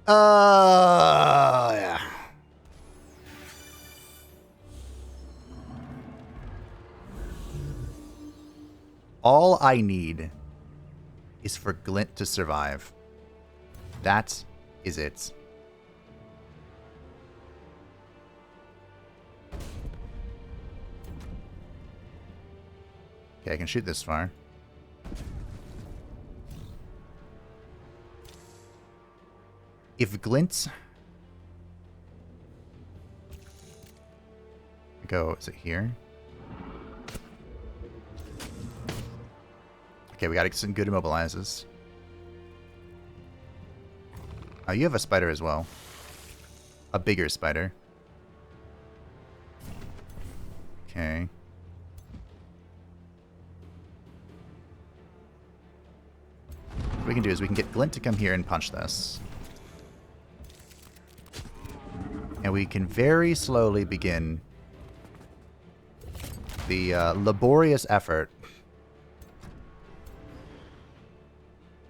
Yeah. All I need is for Glint to survive. That is it. Okay, I can shoot this far. If Glint... Go, is it here? Okay, we gotta get some good immobilizes. Oh, you have a spider as well. A bigger spider. Okay. What we can do is we can get Glint to come here and punch this. And we can very slowly begin the laborious effort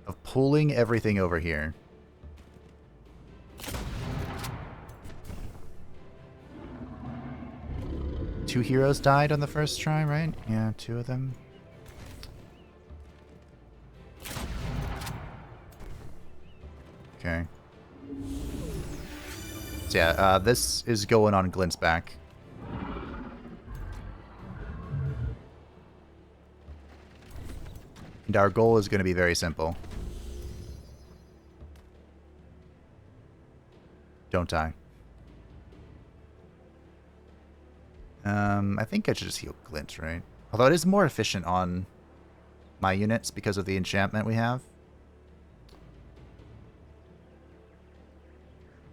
of pulling everything over here. Two heroes died on the first try, right? Yeah, two of them. Okay. So yeah, this is going on Glint's back. And our goal is going to be very simple. Don't die. I think I should just heal Glint, right? Although it is more efficient on my units because of the enchantment we have.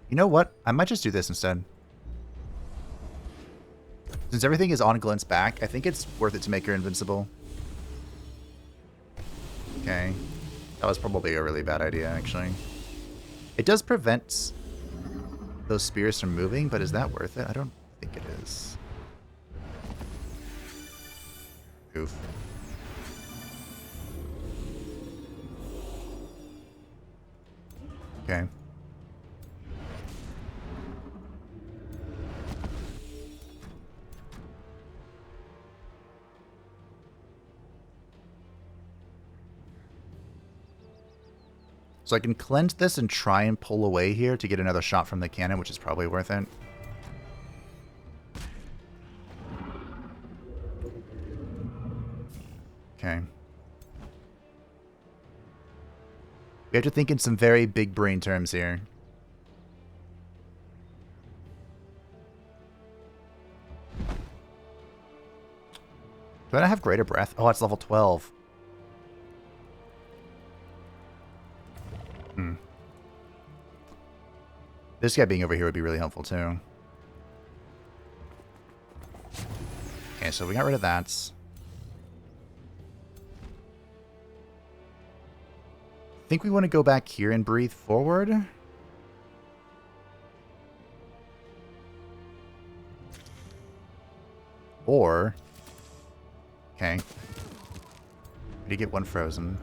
You know what? I might just do this instead. Since everything is on Glint's back, I think it's worth it to make her invincible. Okay. That was probably a really bad idea, actually. It does prevent those spears from moving, but is that worth it? I don't think it is. Oof. Okay. So I can cleanse this and try and pull away here to get another shot from the cannon, which is probably worth it. Okay. We have to think in some very big brain terms here. Do I not have greater breath? Oh, it's level 12. This guy being over here would be really helpful too. Okay, so we got rid of that. I think we want to go back here and breathe forward. Or... Okay. We did get one frozen.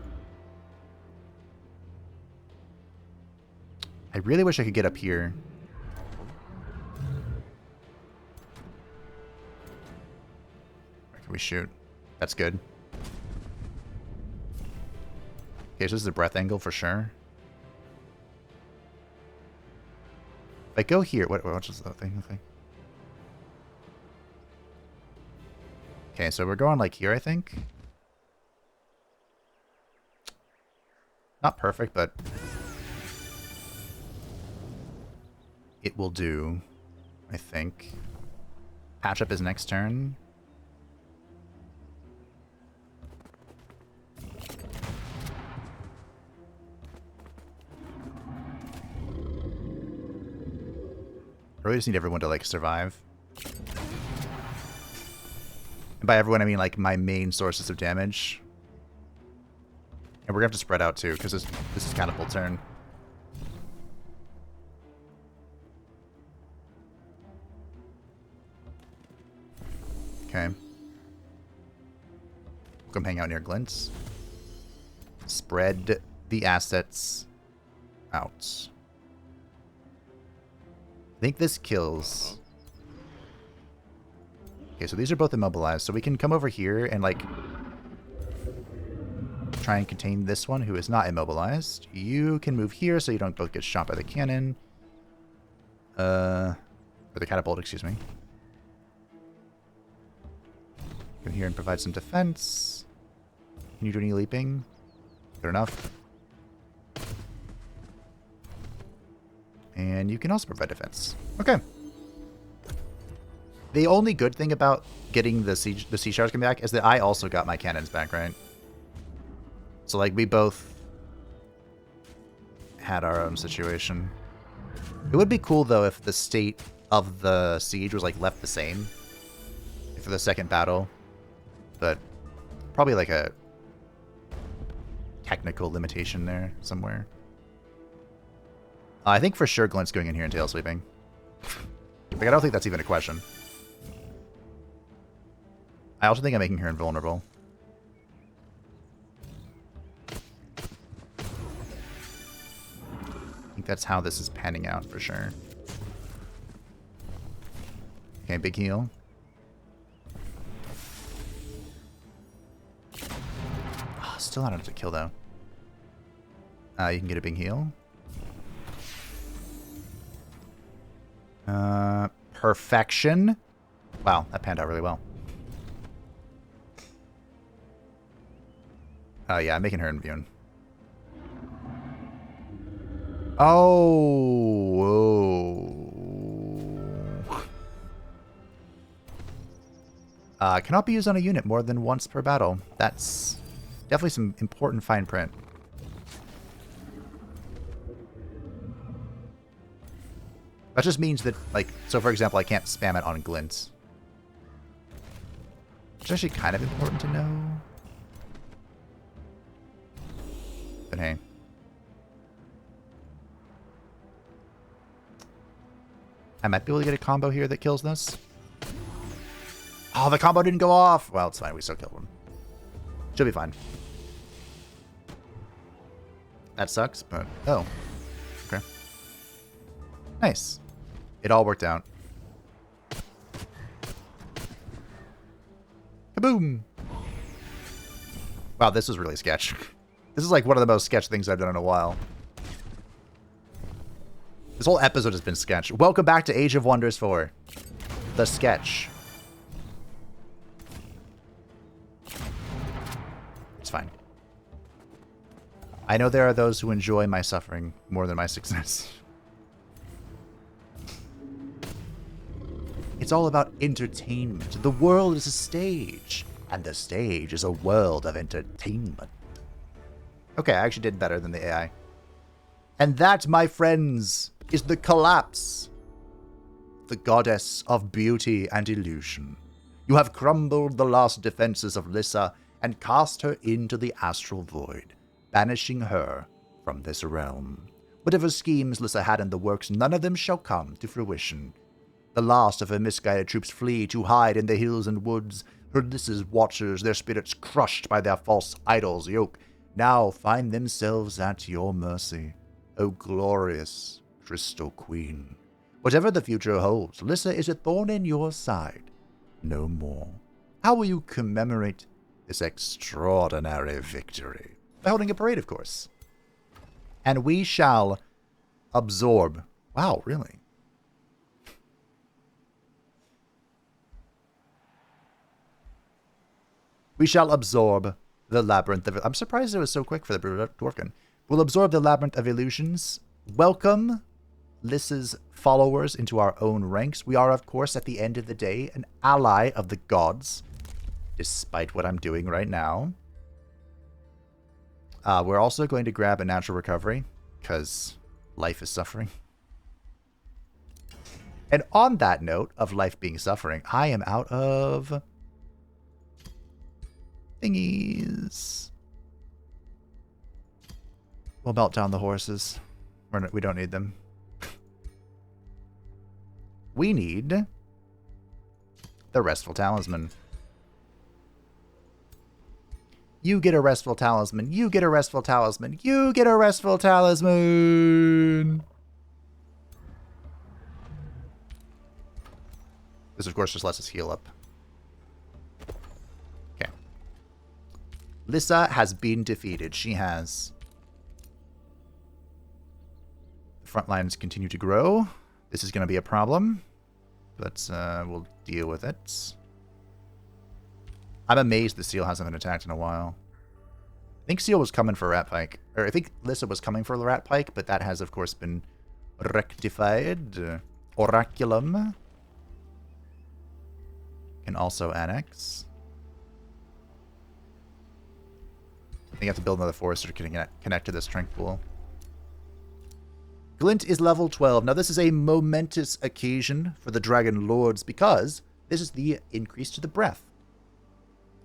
I really wish I could get up here. Where can we shoot? That's good. Okay, so this is a breath angle for sure. If I go here, what does that thing look like? Okay, so we're going like here, I think. Not perfect, but it will do, I think. Patch up his next turn. I really just need everyone to, like, survive. And by everyone, I mean like my main sources of damage. And we're gonna have to spread out too, because this is catapult turn. Okay. We'll come hang out near Glint. Spread the assets out. I think this kills. Okay, so these are both immobilized, so we can come over here and like try and contain this one who is not immobilized. You can move here so you don't both get shot by the cannon. Or the catapult, excuse me. Come here and provide some defense. Can you do any leaping? Good enough. And you can also provide defense. Okay. The only good thing about getting the sea shards coming back is that I also got my cannons back, right? So like we both had our own situation. It would be cool though if the state of the siege was like left the same for the second battle, but probably like a technical limitation there somewhere. I think for sure Glint's going in here and tail sweeping. Like, I don't think that's even a question. I also think I'm making her invulnerable. I think that's how this is panning out for sure. Okay, big heal. Oh, still not enough to kill though. You can get a big heal. Perfection. Wow, that panned out really well. Yeah, I'm making her immune. Oh. Whoa. Cannot be used on a unit more than once per battle. That's definitely some important fine print. That just means that, like, so for example, I can't spam it on Glint. Which is actually kind of important to know. But hey. I might be able to get a combo here that kills this. Oh, the combo didn't go off! Well, it's fine. We still killed one. Should be fine. That sucks, but... Oh. Okay. Nice. It all worked out. Kaboom! Wow, this was really sketch. This is like one of the most sketch things I've done in a while. This whole episode has been sketch. Welcome back to Age of Wonders 4. The sketch. It's fine. I know there are those who enjoy my suffering more than my success. It's all about entertainment. The world is a stage, and the stage is a world of entertainment. Okay, I actually did better than the AI. And that, my friends, is the collapse. The goddess of beauty and illusion. You have crumbled the last defenses of Lyssa and cast her into the astral void, banishing her from this realm. Whatever schemes Lyssa had in the works, none of them shall come to fruition. The last of her misguided troops flee to hide in the hills and woods. Her Lyssa's watchers, their spirits crushed by their false idol's yoke, now find themselves at your mercy, O glorious Crystal Queen. Whatever the future holds, Lyssa is a thorn in your side, no more. How will you commemorate this extraordinary victory? By holding a parade, of course. And we shall absorb. Wow, really? We shall absorb the Labyrinth of... I'm surprised it was so quick for the Dwarfkin. We'll absorb the Labyrinth of Illusions. Welcome Lyssa's followers into our own ranks. We are, of course, at the end of the day, an ally of the gods, despite what I'm doing right now. We're also going to grab a natural recovery, because life is suffering. And on that note of life being suffering, I am out of thingies. We'll melt down the horses. We don't need them. We need the Restful Talisman. You get a Restful Talisman. You get a Restful Talisman. You get a Restful Talisman. This, of course, just lets us heal up. Okay. Lyssa has been defeated. She has. The front lines continue to grow. This is going to be a problem. But we'll deal with it. I'm amazed the seal hasn't been attacked in a while. I think seal was coming for Rat Pike. Or I think Lyssa was coming for the Rat Pike, but that has, of course, been rectified. Oraculum can also annex. I think I have to build another forest to connect to this strength pool. Glint is level 12. Now, this is a momentous occasion for the Dragon Lords because this is the increase to the breath.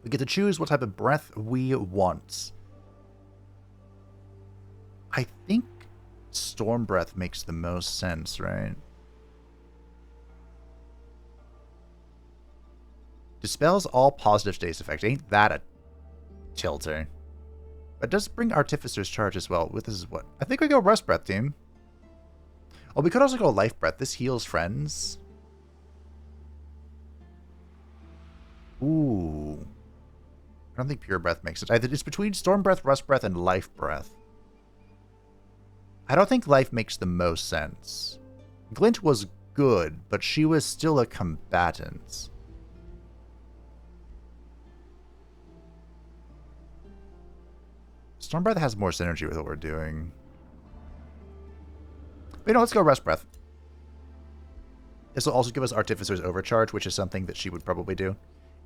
We get to choose what type of breath we want. I think Storm Breath makes the most sense, right? Dispels all positive status effects. Ain't that a tilter? But it does bring Artificer's Charge as well. This is what? I think we go Rest Breath, team. Oh, we could also go Life Breath. This heals friends. Ooh. I don't think Pure Breath makes sense. It's between Storm Breath, Rust Breath, and Life Breath. I don't think Life makes the most sense. Glint was good, but she was still a combatant. Storm Breath has more synergy with what we're doing. But, you know, let's go Rest Breath. This will also give us Artificer's Overcharge, which is something that she would probably do.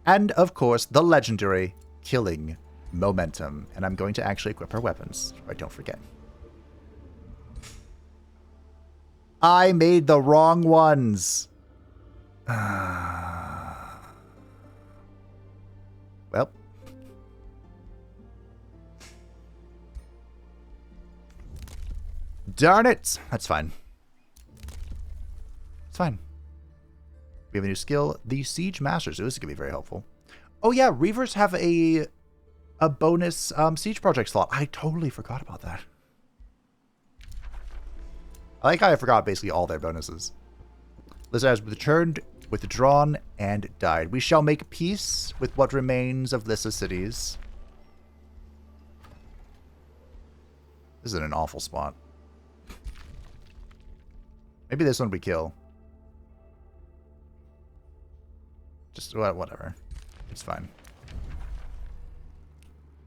And, of course, the legendary Killing Momentum. And I'm going to actually equip her weapons, so I don't forget. I made the wrong ones. Well. Darn it. That's fine. It's fine. We have a new skill, the Siege Masters. So this is going to be very helpful. Oh yeah, Reavers have a bonus Siege Project slot. I totally forgot about that. I like how I forgot basically all their bonuses. Lyssa has returned, withdrawn, and died. We shall make peace with what remains of Lyssa cities. This is in an awful spot. Maybe this one we kill. Just, whatever. It's fine.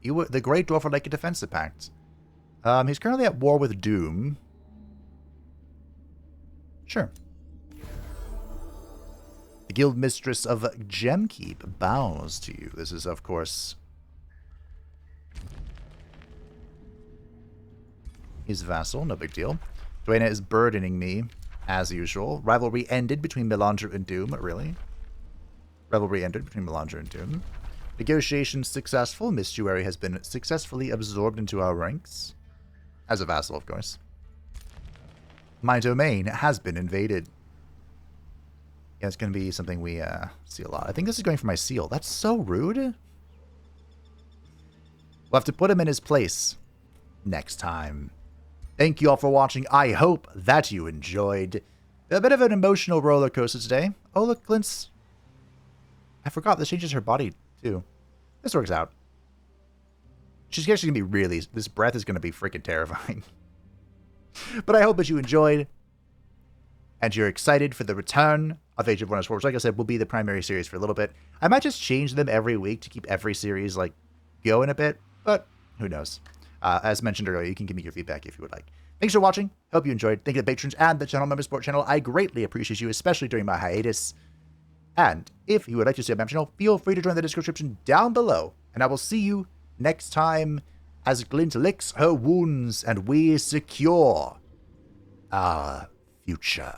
The Great Dwarf would like a defensive pact. He's currently at war with Doom. Sure. The Guild Mistress of Gemkeep bows to you. This is, of course, his vassal. No big deal. Duena is burdening me, as usual. Rivalry ended between Melanger and Doom. Really? Rivalry ended between Melanger and Doom. Negotiations successful. Mistuary has been successfully absorbed into our ranks. As a vassal, of course. My domain has been invaded. Yeah, it's going to be something we see a lot. I think this is going for my seal. That's so rude. We'll have to put him in his place next time. Thank you all for watching. I hope that you enjoyed. A bit of an emotional roller coaster today. Oh, look, Glint's... I forgot this changes her body, too. This works out. She's actually going to be really... This breath is going to be freaking terrifying. But I hope that you enjoyed. And you're excited for the return of Age of Wonders 4, which, like I said, will be the primary series for a little bit. I might just change them every week to keep every series, like, going a bit. But who knows? As mentioned earlier, you can give me your feedback if you would like. Thanks for watching. Hope you enjoyed. Thank you to the patrons and the channel member support channel. I greatly appreciate you, especially during my hiatus. And if you would like to see a member channel, feel free to join the description down below. And I will see you next time as Glint licks her wounds and we secure our future.